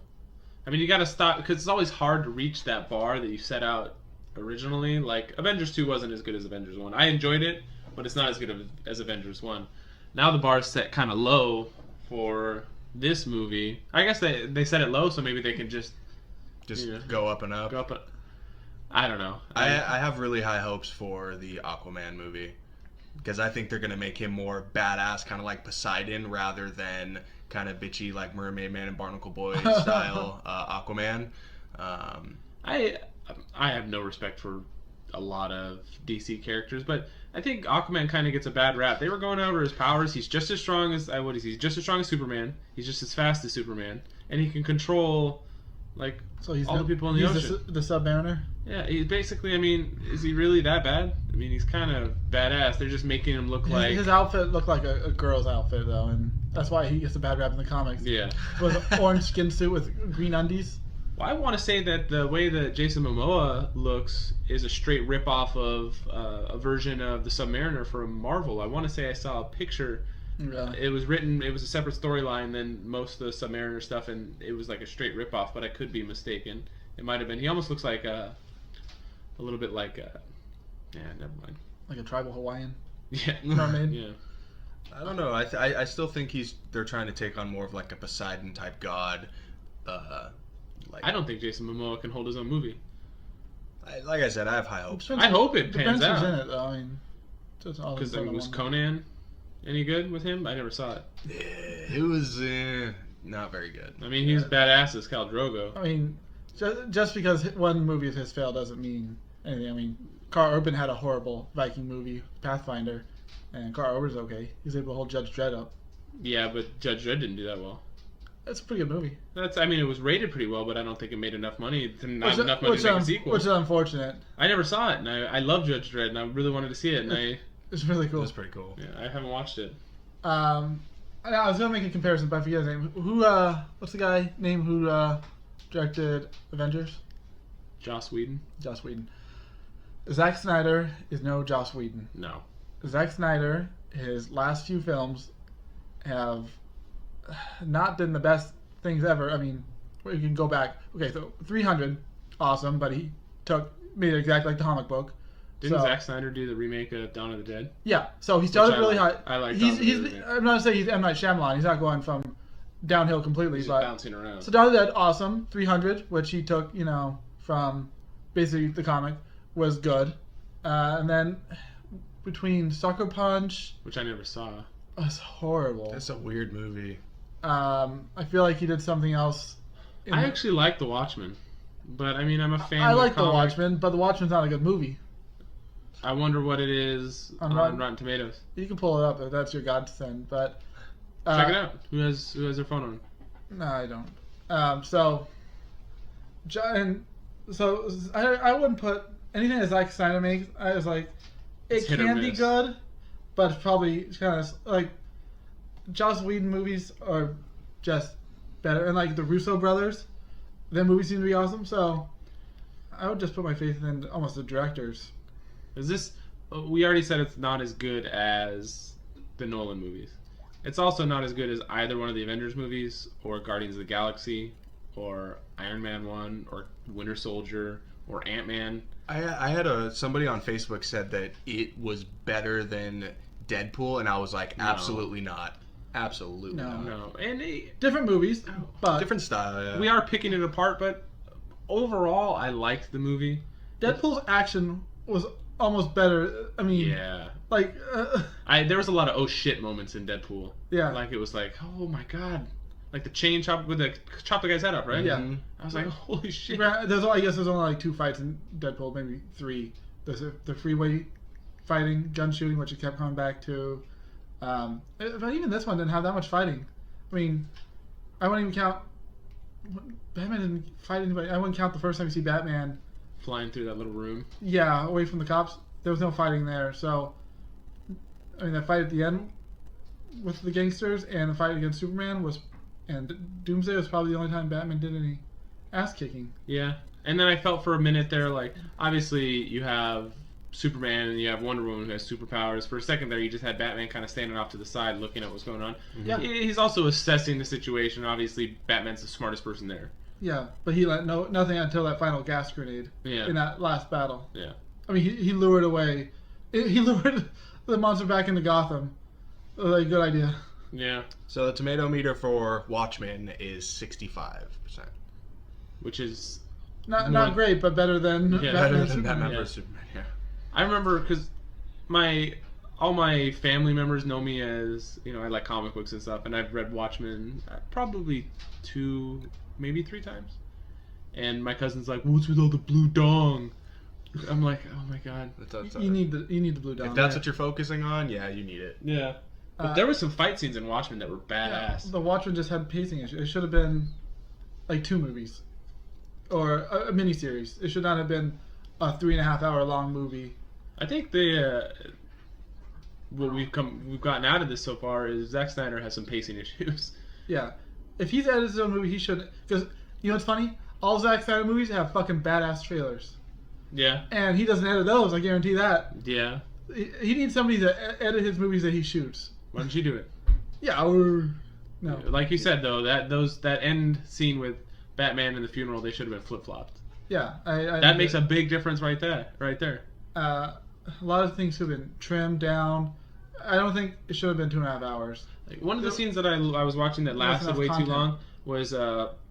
I mean, you got to stop because it's always hard to reach that bar that you set out originally. Like Avengers 2 wasn't as good as Avengers 1. I enjoyed it, but it's not as good as Avengers 1. Now the bar's set kind of low for this movie. I guess they set it low, so maybe they can just go up and up. go up. I don't know. I have really high hopes for the Aquaman movie because I think they're gonna make him more badass, kind of like Poseidon, rather than kind of bitchy like Mermaid Man and Barnacle Boy style Aquaman. I have no respect for a lot of DC characters, but I think Aquaman kind of gets a bad rap. They were going over his powers. He's just as strong as He's just as strong as Superman. He's just as fast as Superman, and he can control like all the people in the ocean. The Submariner. Yeah, he's basically. I mean, is he really that bad? I mean, he's kind of badass. They're just making him look like His outfit looked like a girl's outfit though, and that's why he gets a bad rap in the comics. yeah. With an orange skin suit with green undies. Well, I want to say that the way that Jason Momoa looks is a straight rip-off of a version of the Submariner from Marvel. I want to say I saw a picture. Yeah. It was a separate storyline than most of the Submariner stuff, and it was like a straight rip-off, but I could be mistaken. It might have been. He almost looks like a little bit like yeah, never mind. Like a tribal Hawaiian Yeah. mermaid. Yeah. I don't know. I still think they're trying to take on more of like a Poseidon type god. I don't think Jason Momoa can hold his own movie. Like I said, I have high hopes. I hope it pans Depends who's out. in it though. I mean, just all Because the was Conan any good with him? I never saw it. Yeah, it was not very good. I mean, he's badass as Khal Drogo. I mean, just because one movie of his failed doesn't mean anything. I mean, Carl Urban had a horrible Viking movie, Pathfinder, and Carl Urban's okay. He's able to hold Judge Dredd up. Yeah, but Judge Dredd didn't do that well. That's a pretty good movie. I mean, it was rated pretty well, but I don't think it made enough money to enough money to make a sequel. Which is unfortunate. I never saw it, and I love Judge Dredd, and I really wanted to see it, and It's really It cool. was pretty cool. I haven't watched it. I was gonna make a comparison, but I forget his name. What's the guy name who directed Avengers? Joss Whedon? Joss Whedon. Zack Snyder is no Joss Whedon. No. Zack Snyder, his last few films have not been the best things ever. I mean, you can go back. Okay, so 300, awesome, but he made it exactly like the comic book. Didn't Zack Snyder do the remake of Dawn of the Dead? Yeah, so he started really high. I like he's, Dawn of the Dead. I'm not saying he's M. Night Shyamalan. He's not going from downhill completely, He's but just bouncing around. so Dawn of the Dead, awesome. 300, which he took, from basically the comic, was good. And then between Sucker Punch, Which I never saw. was horrible. That's a weird movie. I feel like he did something else. I actually like The Watchmen. But I mean, I'm a fan. I of the like The comic. Watchmen, but The Watchmen's not a good movie. I wonder what it is on Rotten Tomatoes. You can pull it up if that's your godsend, but Check it out. Who has their phone on? No, I don't. I wouldn't put anything that Zack Snyder makes. I was like, it It's hit or can be miss. good, but it's probably kind of like Joss Whedon movies are just better, and like the Russo brothers, their movies seem to be awesome. So I would just put my faith in almost the directors. Is this? We already said it's not as good as the Nolan movies. It's also not as good as either one of the Avengers movies, or Guardians of the Galaxy, or Iron Man 1, or Winter Soldier, or Ant-Man. I had somebody on Facebook said that it was better than Deadpool, and I was like, No. absolutely not. Absolutely No. not. No, and Different movies, but Different style, yeah. we are picking it apart, but overall, I liked the movie. Deadpool's action was almost better. I mean, Yeah. like, There was a lot of oh shit moments in Deadpool. yeah. Like it was like, oh my god. Like the chain chop the guy's head up, right? Yeah. Mhm. I was like, holy shit. I guess there's only like 2 fights in Deadpool, maybe 3. There's the freeway fighting, gun shooting, which it kept coming back to. But even this one didn't have that much fighting. I mean, I wouldn't even count. Batman didn't fight anybody. I wouldn't count the first time you see Batman. Flying through that little room. Yeah, away from the cops. There was no fighting there. So, I mean, that fight at the end with the gangsters and the fight against Superman and Doomsday was probably the only time Batman did any ass kicking. Yeah. And then I felt for a minute there, like, obviously you have Superman and you have Wonder Woman who has superpowers. For a second there, you just had Batman kind of standing off to the side looking at what's going on. Yeah. He's also assessing the situation. Obviously, Batman's the smartest person there. Yeah, but he let nothing until that final gas grenade Yeah. in that last battle. Yeah. I mean, he lured away. He lured the monster back into Gotham. Like, good idea. Yeah. So the tomato meter for Watchmen is 65%. Which is... Not great, but better than Yeah, Better than Superman. Batman Yeah. vs Superman, yeah. I remember because all my family members know me as, you know, I like comic books and stuff, and I've read Watchmen probably 2, maybe 3 times. And my cousin's like, what's with all the blue dong? I'm like, oh my god. You need the blue dot. If that's what you're focusing on, yeah, you need it. Yeah. But there were some fight scenes in Watchmen that were badass. The Watchmen just had pacing issues. It should have been like 2 movies or a miniseries. It should not have been a 3.5 hour long movie. I think what we've gotten out of this so far is Zack Snyder has some pacing issues. Yeah, if he's edited his own movie, he should. Because you know what's funny? All Zack Snyder movies have fucking badass trailers, Yeah. and he doesn't edit those. I guarantee that. Yeah. He needs somebody to edit his movies that he shoots. Why don't you do it? Yeah, or no. Like you said though, that end scene with Batman and the funeral, they should have been flip flopped. Yeah, That makes a big difference right there. A lot of things could have been trimmed down. I don't think it should have been 2.5 hours. Like one of the scenes that I was watching that lasted way too long was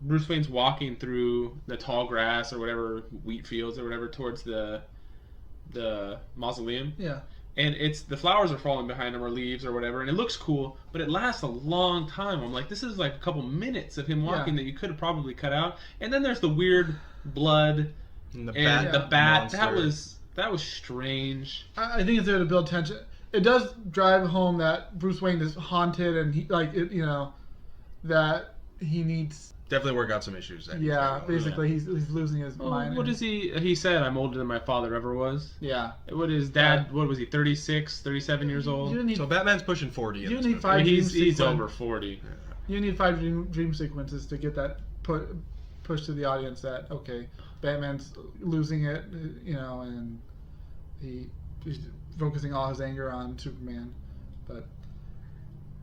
Bruce Wayne's walking through the tall grass or whatever, wheat fields or whatever, towards the mausoleum. Yeah. And the flowers are falling behind him or leaves or whatever, and it looks cool, but it lasts a long time. I'm like, this is like a couple minutes of him walking that you could have probably cut out. And then there's the weird blood And the bat. monster. That was strange. I think it's there to build tension. It does drive home that Bruce Wayne is haunted and that he needs. Definitely work out some issues there. Yeah, basically he's losing his mind. What is he said, I'm older than my father ever was. Yeah. What is dad, what was he, 36, 37 years old? You need So Batman's pushing 40. in You this need movie. 5 he's dream over 40. You need 5 dream sequences to get that push to the audience that okay, Batman's losing it, and he's focusing all his anger on Superman. But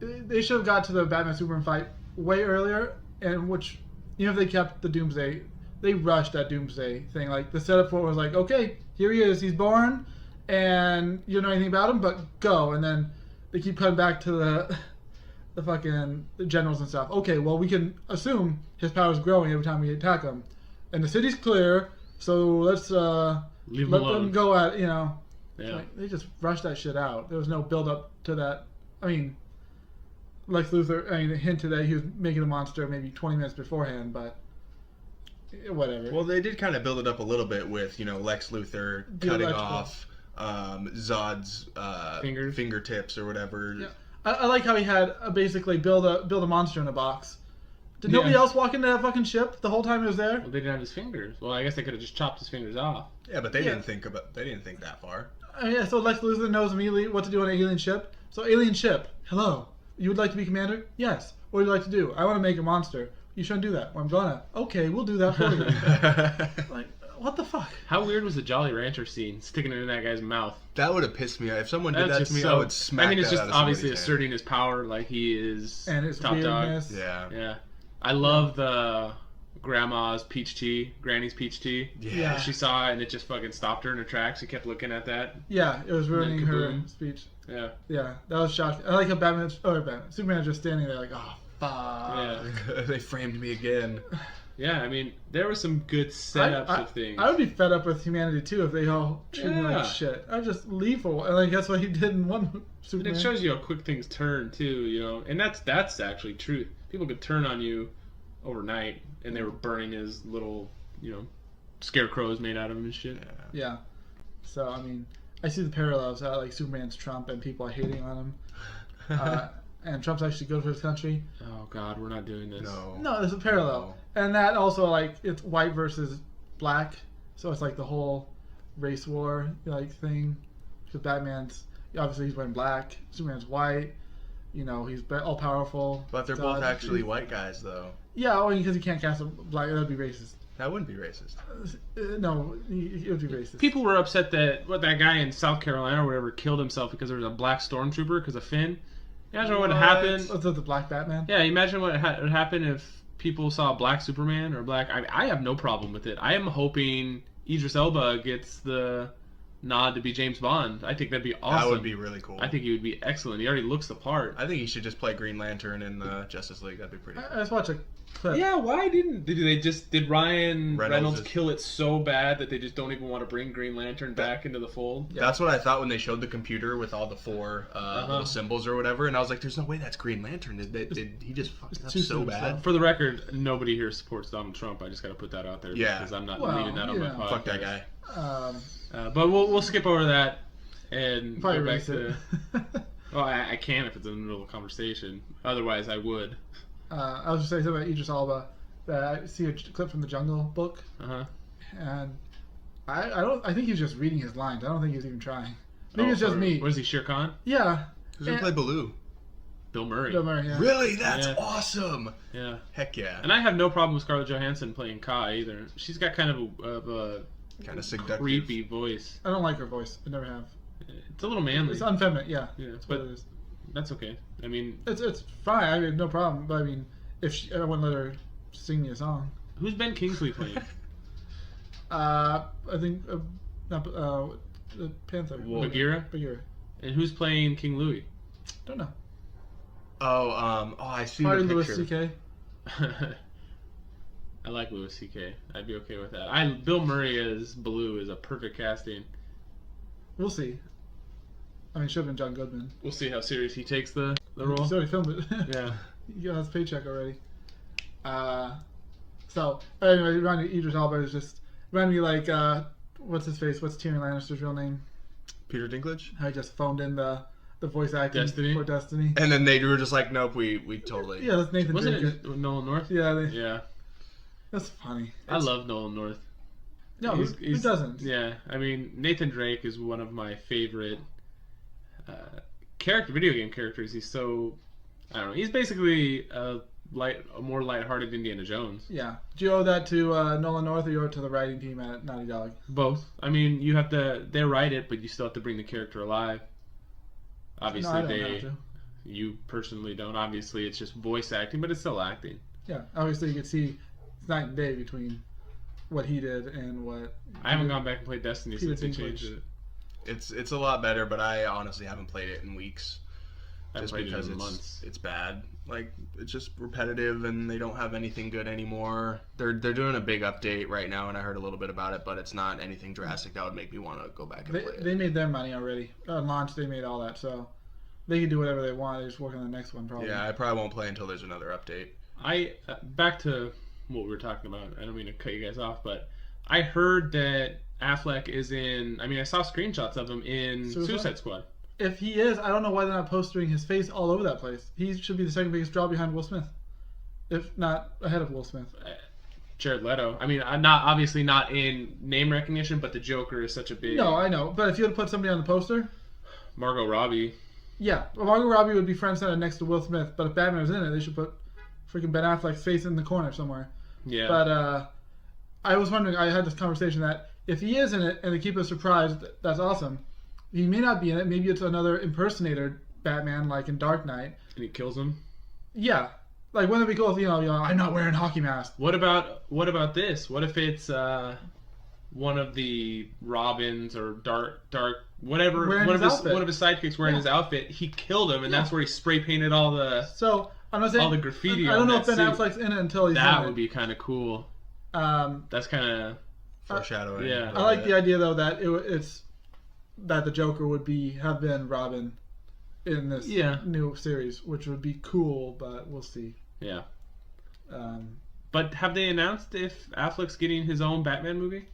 they should have got to the Batman Superman fight way earlier, and which if they kept the Doomsday, they rushed that Doomsday thing. Like the setup for it was like, okay, here he is, he's born, and you don't know anything about him, but go. And then they keep cutting back to the fucking generals and stuff. Okay, well we can assume his power's growing every time we attack him, and the city's clear, so let's Leave him let alone. them go at Yeah. Like, they just rushed that shit out. There was no build up to that. I mean, Lex Luthor, hinted that he was making a monster maybe 20 minutes beforehand, but whatever. Well, they did kind of build it up a little bit with, Lex Luthor cutting off Zod's fingertips or whatever. Yeah. I like how he had basically build a monster in a box. Did nobody else walk into that fucking ship the whole time he was there? Well, they didn't have his fingers. Well, I guess they could have just chopped his fingers off. Yeah, but they didn't think that far. Yeah, so Lex Luthor knows immediately what to do on an alien ship. So alien ship, hello. You would like to be commander? Yes. What would you like to do? I want to make a monster. You shouldn't do that. Well, I'm gonna. Okay, we'll do that for you. Like, what the fuck? How weird was the Jolly Rancher scene sticking it in that guy's mouth? That would have pissed me off. If someone did that to me, I would smack. I mean, it's that just out of obviously somebody's asserting his power, like he is And his top weirdness. dog. hand. Yeah. I love the grandma's peach tea, Granny's peach tea. Yeah. She saw it and it just fucking stopped her in her tracks. She kept looking at that. Yeah, it was ruining And then her kaboom. speech. Yeah. Yeah, that was shocking. I like how Superman is just standing there like, oh, fuck. Yeah. They framed me again. Yeah, I mean, there were some good setups of things. I would be fed up with humanity too if they all treated me Yeah. like shit. I'd just leave for a while. And like, that's what he did in one And Superman. it shows you how quick things turn too, and that's actually truth. People could turn on you overnight, and they were burning his little, scarecrows made out of him and shit. Yeah. So, I mean, I see the parallels out like Superman's Trump and people are hating on him. And Trump's actually good for his country. Oh God, we're not doing this. No, there's a parallel. And that also, like, it's white versus black. So it's like the whole race war, like, thing. Because Batman's, obviously he's wearing black. Superman's white. He's all powerful. But they're both actually white guys, though. Yeah, well, because he can't cast a black. That would be racist. That wouldn't be racist. No, it would be racist. People were upset that that guy in South Carolina or whatever killed himself because there was a black stormtrooper because of Finn. Imagine what would happen. Oh, the black Batman? Yeah, imagine what would happen if people saw a black Superman or black. I have no problem with it. I am hoping Idris Elba gets the nod to be James Bond. I think that'd be awesome. That would be really cool. I think he would be excellent. He already looks the part. I think he should just play Green Lantern in the Justice League. That'd be pretty cool. I just watched a clip. Yeah, why did Ryan Reynolds just kill it so bad that they just don't even want to bring Green Lantern back into the fold? Yeah. That's what I thought when they showed the computer with all the four little symbols or whatever, and I was like, "There's no way that's Green Lantern." He just fucked it up so bad? For the record, nobody here supports Donald Trump. I just got to put that out there because I'm not reading that on my podcast. Fuck that guy. But we'll skip over that and Probably go back erase it. to. Well, I can if it's in the middle of a conversation. Otherwise, I would. I was just saying something about Idris Elba. That I see a clip from the Jungle Book, and I think he's just reading his lines. I don't think he's even trying. Maybe it's just me. What is he, Shere Khan? Yeah. Who's gonna play Baloo? Bill Murray. Bill Murray, yeah. Really? That's Yeah. awesome. Yeah. Heck yeah. And I have no problem with Scarlett Johansson playing Ka either. She's got kind of a Kind of seductive. creepy voice. I don't like her voice. I never have. It's a little manly. It's unfeminine. Yeah. Yeah, That's but what it is. that's okay. I mean, It's fine. I have no problem. But I mean, I wouldn't let her sing me a song. who's Ben Kingsley playing? I think the Panther. Bagheera? Bagheera. And who's playing King Louis? Don't know. I see Probably the Louis picture. C.K. I like Louis C.K. I'd be okay with that. Bill Murray as Baloo is a perfect casting. We'll see. I mean, it should have been John Goodman. We'll see how serious he takes the role. He's already filmed it. Yeah. He got his paycheck already. So anyway, reminding me, Idris Elba is just reminding me like what's his face? What's Tyrion Lannister's real name? Peter Dinklage. How he just phoned in the voice acting Destiny? for Destiny. And then they were just like, "Nope, we totally." Yeah, that's Nathan Wasn't Drake. it Nolan North? Yeah, Yeah. that's funny. I love Nolan North. No, who doesn't? Yeah, I mean, Nathan Drake is one of my favorite video game characters. He's so, I don't know, he's basically a more lighthearted Indiana Jones. Yeah. Do you owe that to Nolan North or you owe it to the writing team at Naughty Dog? Both. I mean, they write it, but you still have to bring the character alive. Obviously, No, I don't have to. you personally don't. Obviously, it's just voice acting, but it's still acting. Yeah. Obviously, you can see it's night and day between what he did and what. I haven't gone back and played Destiny Peter since they Dinklage. changed it. It's a lot better, but I honestly haven't played it in weeks. I haven't Just played it because in months. it's bad. Like, it's just repetitive, and they don't have anything good anymore. They're doing a big update right now, and I heard a little bit about it, but it's not anything drastic that would make me want to go back and play it. They made their money already. On launch, they made all that, so they can do whatever they want. They just work on the next one, probably. Yeah, I probably won't play until there's another update. Back to what we were talking about. I don't mean to cut you guys off, but I heard that Affleck is in. I mean, I saw screenshots of him in Suicide Squad. If he is, I don't know why they're not postering his face all over that place. He should be the second biggest draw behind Will Smith, if not ahead of Will Smith. Jared Leto. I mean, obviously not in name recognition, but the Joker is such a big. No, I know. But if you had to put somebody on the poster, Margot Robbie. Yeah, well, Margot Robbie would be front and center next to Will Smith. But if Batman was in it, they should put freaking Ben Affleck's face in the corner somewhere. Yeah. But I was wondering. I had this conversation that if he is in it and they keep us surprised, that's awesome. He may not be in it. Maybe it's another impersonator Batman, like in Dark Knight. And he kills him. Yeah. Like, wouldn't it be cool if, I'm not wearing hockey mask. What about this? What if it's one of the Robins or Dark whatever, one of his sidekicks wearing his outfit? He killed him, and that's where he spray painted all the I'm not saying all the graffiti. I don't know if Ben Affleck's in it until he's in it. That would be kind of cool. That's kind of foreshadowing. Yeah, I like the idea though that it's that the Joker would have been Robin in this new series, which would be cool, but we'll see. Yeah. But have they announced if Affleck's getting his own Batman movie?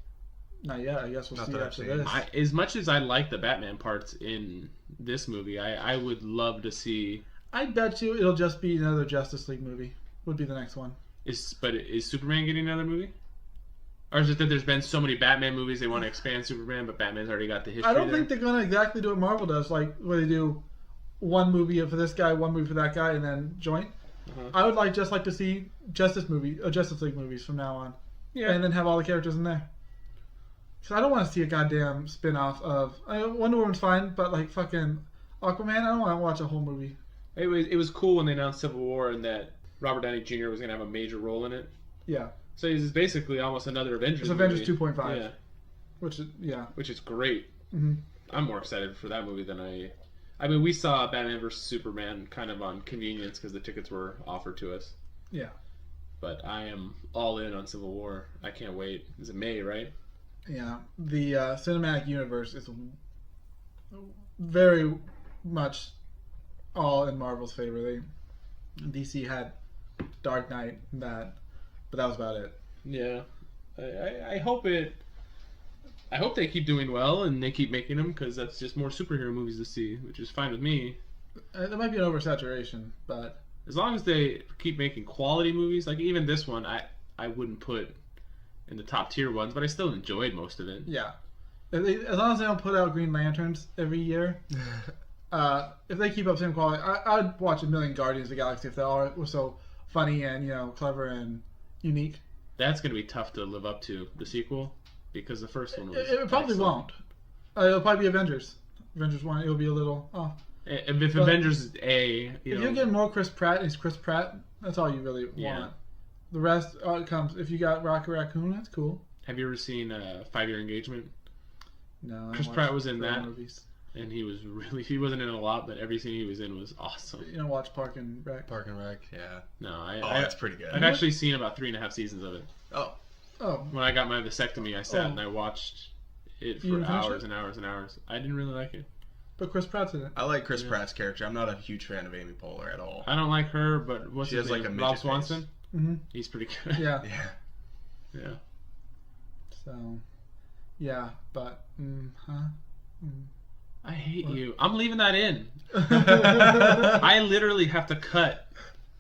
Not yet. I guess we'll see after this. As much as I like the Batman parts in this movie, I would love to see. I bet you it'll just be another Justice League movie. Would be the next one. Is Superman getting another movie? Or is it that there's been so many Batman movies they want to expand Superman, but Batman's already got the history? I don't think they're going to exactly do what Marvel does, like where they do one movie for this guy, one movie for that guy, and then joint. I would like to see Justice League movies from now on, and then have all the characters in there. Because I don't want to see a goddamn spin-off of Wonder Woman's fine, but like fucking Aquaman, I don't want to watch a whole movie. It was cool when they announced Civil War and that Robert Downey Jr. was going to have a major role in it. Yeah. So it's basically almost another Avengers. It's Avengers 2.5. Yeah. Which is great. Mm-hmm. I'm more excited for that movie than I mean, we saw Batman vs Superman kind of on convenience because the tickets were offered to us. Yeah. But I am all in on Civil War. I can't wait. Is it May, right? Yeah. The cinematic universe is very much all in Marvel's favor. DC had Dark Knight and that, but that was about it. Yeah. I hope they keep doing well and they keep making them because that's just more superhero movies to see, which is fine with me. There might be an oversaturation, but as long as they keep making quality movies, like even this one, I wouldn't put in the top tier ones, but I still enjoyed most of it. Yeah, as long as they don't put out Green Lanterns every year, if they keep up same quality, I'd watch a million Guardians of the Galaxy if they all were so funny and clever and unique. That's gonna be tough to live up to the sequel. Because the first one was it probably won't. It'll probably be Avengers 1. It'll be a little off. If Avengers is if you get more Chris Pratt, it's Chris Pratt. That's all you really want. The rest comes. If you got Rocket Raccoon, that's cool. Have you ever seen 5-Year Engagement? No. Chris Pratt was in that movies. And he wasn't in a lot, but every scene he was in was awesome. You don't watch Park and Rec? Park and Rec, yeah. No, that's pretty good. I've actually seen about 3.5 seasons of it. Oh. When I got my vasectomy, I sat and I watched it for hours and hours and hours. I didn't really like it. But Chris Pratt's in it. I like Chris Pratt's character. I'm not a huge fan of Amy Poehler at all. I don't like her, but what's his name? Like a Rob Swanson? Mm-hmm. He's pretty good. Yeah. Yeah. So, yeah, but, I hate you. I'm leaving that in. I literally have to cut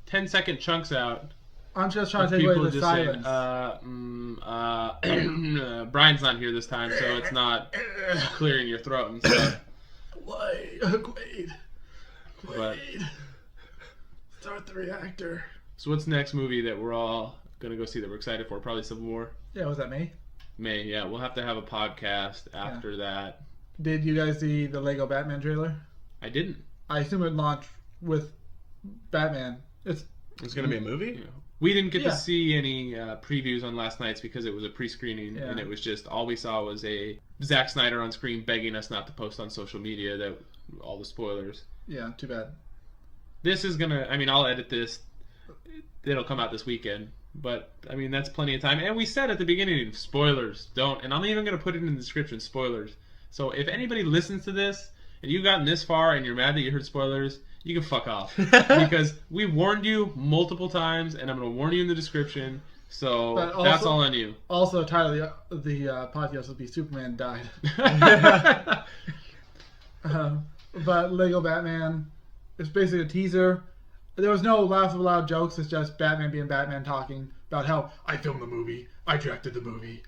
10-second chunks out. I'm just trying to take away the silence. Brian's not here this time, so it's not clearing your throat and stuff. Quaid. But start the reactor. So what's the next movie that we're all going to go see that we're excited for? Probably Civil War? Yeah, was that May? May, yeah. We'll have to have a podcast after that. Did you guys see the Lego Batman trailer? I didn't. I assume it would launch with Batman. It's going to be a movie? Yeah. We didn't get to see any previews on last night's because it was a pre-screening, and it was just all we saw was a Zack Snyder on screen begging us not to post on social media that all the spoilers. Yeah, too bad. This is gonna. I mean, I'll edit this. It'll come out this weekend, but I mean that's plenty of time. And we said at the beginning, spoilers don't. And I'm even gonna put it in the description, spoilers. So if anybody listens to this and you've gotten this far and you're mad that you heard spoilers, you can fuck off. Because we warned you multiple times, and I'm going to warn you in the description. So But also- that's all on you. Also, title of the podcast will be Superman Died. But Lego Batman, it's basically a teaser. There was no laughable loud jokes. It's just Batman being Batman talking about how I filmed the movie, I directed the movie,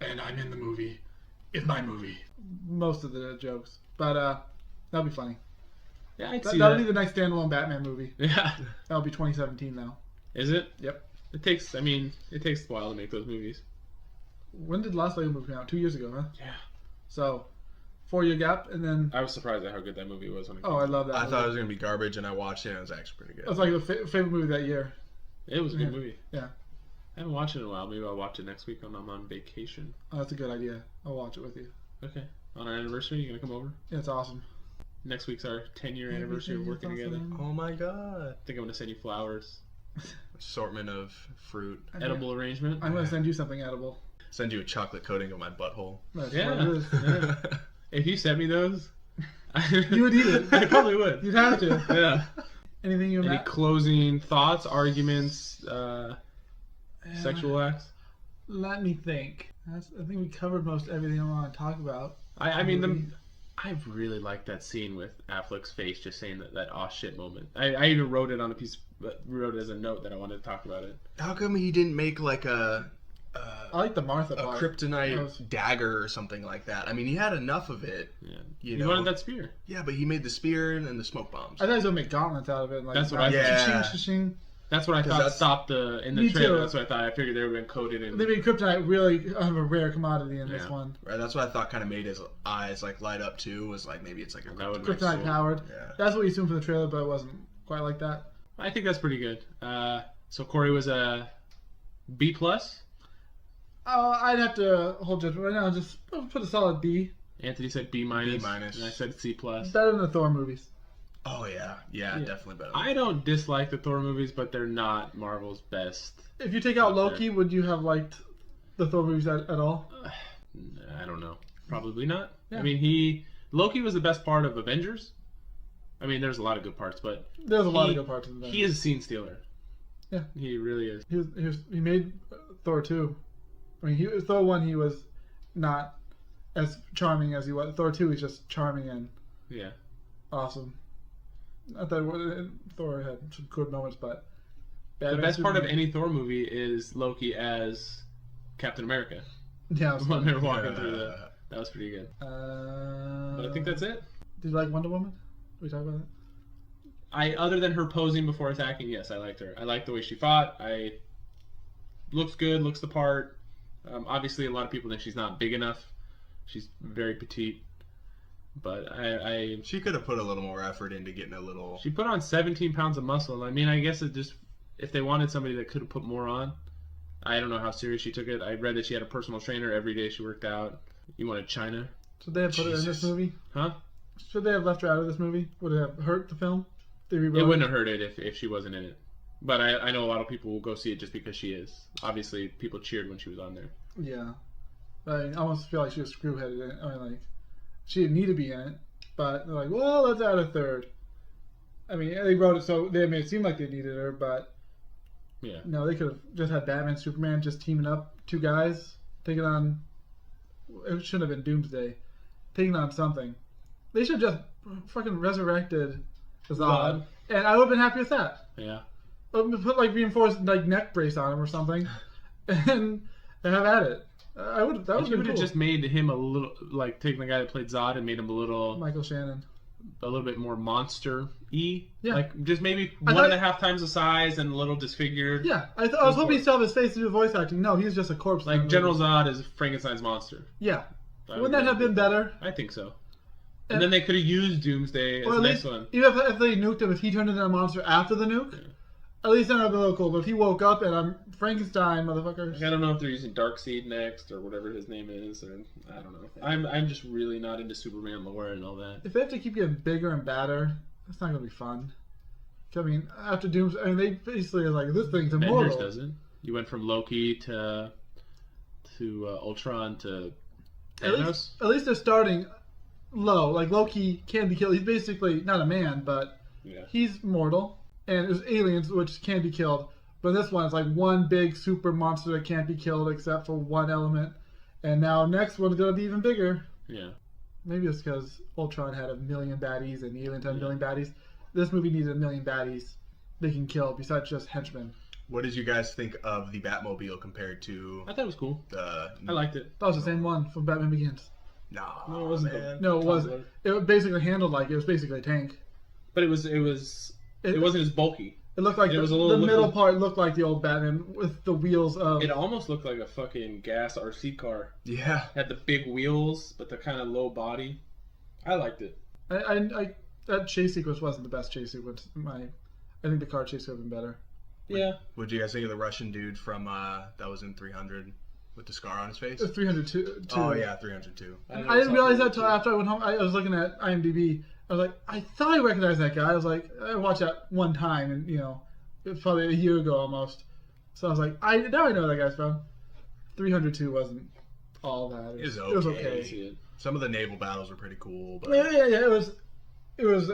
and I'm in the movie. It's my movie. Most of the jokes, but that'll be funny. Yeah, I'd see That'll that. be the next standalone Batman movie. Yeah. That'll be 2017 now. Is it? Yep. It takes a while to make those movies. When did the last Lego movie come out? 2 years ago, huh? Yeah. So, 4-year gap, and then I was surprised at how good that movie was when it came I out. love that. I movie. thought it was gonna be garbage, and I watched it, and it was actually pretty It good. was like the favorite movie that year. It was a good movie. Yeah. I haven't watched it in a while. Maybe I'll watch it next week when I'm on vacation. Oh, that's a good idea. I'll watch it with you. Okay. On our anniversary, you gonna come over? Yeah, it's awesome. Next week's our 10-year anniversary of working together. Oh my god! I think I'm gonna send you flowers. Assortment of fruit. Edible arrangement. I'm gonna send you something edible. Send you a chocolate coating on my butthole. That's Yeah. what it is. Yeah. If you sent me those, You would eat it. I probably would. You'd have to. Yeah. Anything you Any Matt? closing thoughts, arguments, sexual acts? Let me think. I think we covered most everything I want to talk about. I mean, I really like that scene with Affleck's face just saying that aw shit moment. I even wrote it on a piece, wrote it as a note that I wanted to talk about it. How come he didn't make like a I like the Martha part. kryptonite That was- dagger or something like that? I mean, he had enough of it. Yeah. You He know? wanted that spear. Yeah, but he made the spear and the smoke bombs. I thought he was gonna make gauntlets out of it. Like, That's what I thought. Shing, Yeah. shing. That's what I 'Cause thought that's- stopped in the Me trailer. too. That's what I thought. I figured they were been coated in. They made kryptonite really a rare commodity in this Yeah. one. Right, that's what I thought kind of made his eyes like light up too. Was like maybe it's like a That would kryptonite. make Kryptonite cool. powered. Yeah. That's what we assumed from the trailer, but it wasn't quite like that. I think that's pretty good. So Corey was a B plus. I'd have to hold judgment right now. Just put a solid B. Anthony said B minus. B minus. And I said C plus. Better than the Thor movies. Oh yeah, yeah, definitely better. I don't dislike the Thor movies, but they're not Marvel's best. If you take out Okay. Loki, would you have liked the Thor movies at all? I don't know. Probably not. Yeah. I mean, Loki was the best part of Avengers. I mean, there's a lot of good parts, but There's a lot of He- good parts in that. he is a scene stealer. Yeah. He really is. He made Thor 2. I mean, Thor 1 he was not as charming as he was. Thor 2 he's just charming and Yeah. awesome. I thought Thor had some good moments, but The Batman, best part of Superman- any Thor movie is Loki as Captain America. yeah. it was When fun. they were walking through that was pretty good. But But I think that's it. Did you like Wonder Woman? Did we talk about it? Other than her posing before attacking, yes, I liked her. I liked the way she fought. Looks good, looks the part. Obviously, a lot of people think she's not big enough. She's very petite, but She could have put a little more effort into getting a little. she put on 17 pounds of muscle. I mean, I guess it just if they wanted somebody that could have put more on. I don't know how serious she took it. I read that she had a personal trainer every day she worked out. You wanted China, Should they have put her in this Jesus. movie? huh? Should they have left her out of this movie? Would it have hurt the film? They rewrote It wouldn't have hurt it if she wasn't in it. But I know a lot of people will go see it just because she is. Obviously, people cheered when she was on there. Yeah. I almost feel like she was screw-headed in it. I mean, like, she didn't need to be in it, but they're like, well, let's add a third. I mean, they wrote it so they made it seem like they needed her, but Yeah. no, they could have just had Batman and Superman just teaming up, two guys, taking on, it shouldn't have been Doomsday, taking on something. They should have just fucking resurrected Zod, Zod. and I would have been happy with that. Yeah. Put like reinforced like neck brace on him or something, and have at it. I would. That If would you have would been have cool. just made him a little, like, taking the guy that played Zod and made him a little Michael Shannon. bit more monster-y. Yeah. Like, just maybe I one and thought- a half times the size and a little disfigured. Yeah, I was Go hoping for he it. still have his face to do voice acting. No, he's just a corpse. in Like, the General movie. Zod is Frankenstein's monster. Yeah, I wouldn't would that have go been better? I think so. And- And then they could have used Doomsday as Or the at next least, one. even if they nuked him, if he turned into a monster after the nuke, Yeah. at least that would have been a little cool. But if he woke up and I'm Frankenstein, motherfuckers. Like, I don't know if they're using Darkseid next or whatever his name is, or I don't know. I'm just really not into Superman lore and all that. If they have to keep getting bigger and badder, that's not gonna be fun. I mean, after Doom's, I mean, they basically are like, this thing's Avengers immortal. doesn't. You went from Loki to Ultron to At Thanos. least they're starting low. Like Loki can be killed. He's basically not a man, but Yeah. he's mortal. And there's aliens which can be killed. But this one is like one big super monster that can't be killed except for one element. And now next one's gonna be even bigger. Yeah. Maybe it's because Ultron had 1 million baddies and Aliens had 1 million baddies. This movie needed 1 million baddies they can kill besides just henchmen. What did you guys think of the Batmobile compared to I thought it was cool. the? I liked it. That was the same one from Batman Begins. Nah, No, it wasn't. man. No, it wasn't. It was basically handled like it was basically a tank. But it wasn't as bulky. It looked like It was a the little middle part looked like the old Batman with the wheels of. It almost looked like a fucking gas RC car. Yeah. Had the big wheels, but the kind of low body. I liked it. I that chase sequence wasn't the best chase sequence. I think the car chase would have been better. Yeah. What did you guys think of the Russian dude from that was in 300 with the scar on his face? It was 302. Oh yeah, 302. I didn't realize that until after I went home. I was looking at IMDb. I was like, I thought I recognized that guy. I was like, I watched that one time, and it was probably a year ago almost. So I was like, now I know who that guy's from. 302 wasn't all that. It was It was okay. okay. Some of the naval battles were pretty cool, but Yeah. It was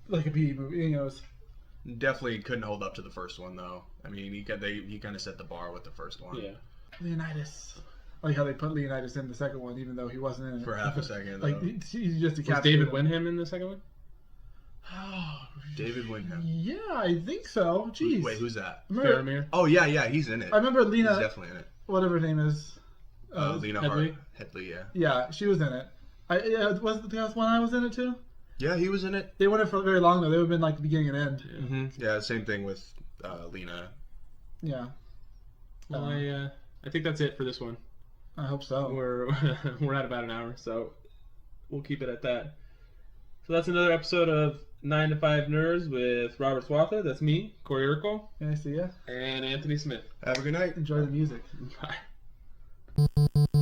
like a PG movie. It was. definitely couldn't hold up to the first one though. I mean, he kind of set the bar with the first one. Yeah. Leonidas. I like how they put Leonidas in the second one, even though he wasn't in it. For half a second, Like, though. he just Was decapitated David him. Wenham in the second one? David Wyndham. Yeah, I think so. Jeez. Wait, who's that? Remember, Faramir? Oh yeah, he's in it. I remember He's Lena, definitely in it. whatever her name is. Lena Headley? Headley, yeah. Yeah, she was in it. Was the last one I was in it too? Yeah, he was in it. They weren't for very long though. They would have been like the beginning and end. Yeah. Mm-hmm. Yeah, same thing with Lena. Yeah, Well, I think that's it for this one. I hope so. We're at about an hour, so we'll keep it at that. So that's another episode of 9 to 5 Nerds with Robert Swather. That's me, Corey Urkel, Can I see ya? and Anthony Smith. Have a good night. Enjoy the music. Bye.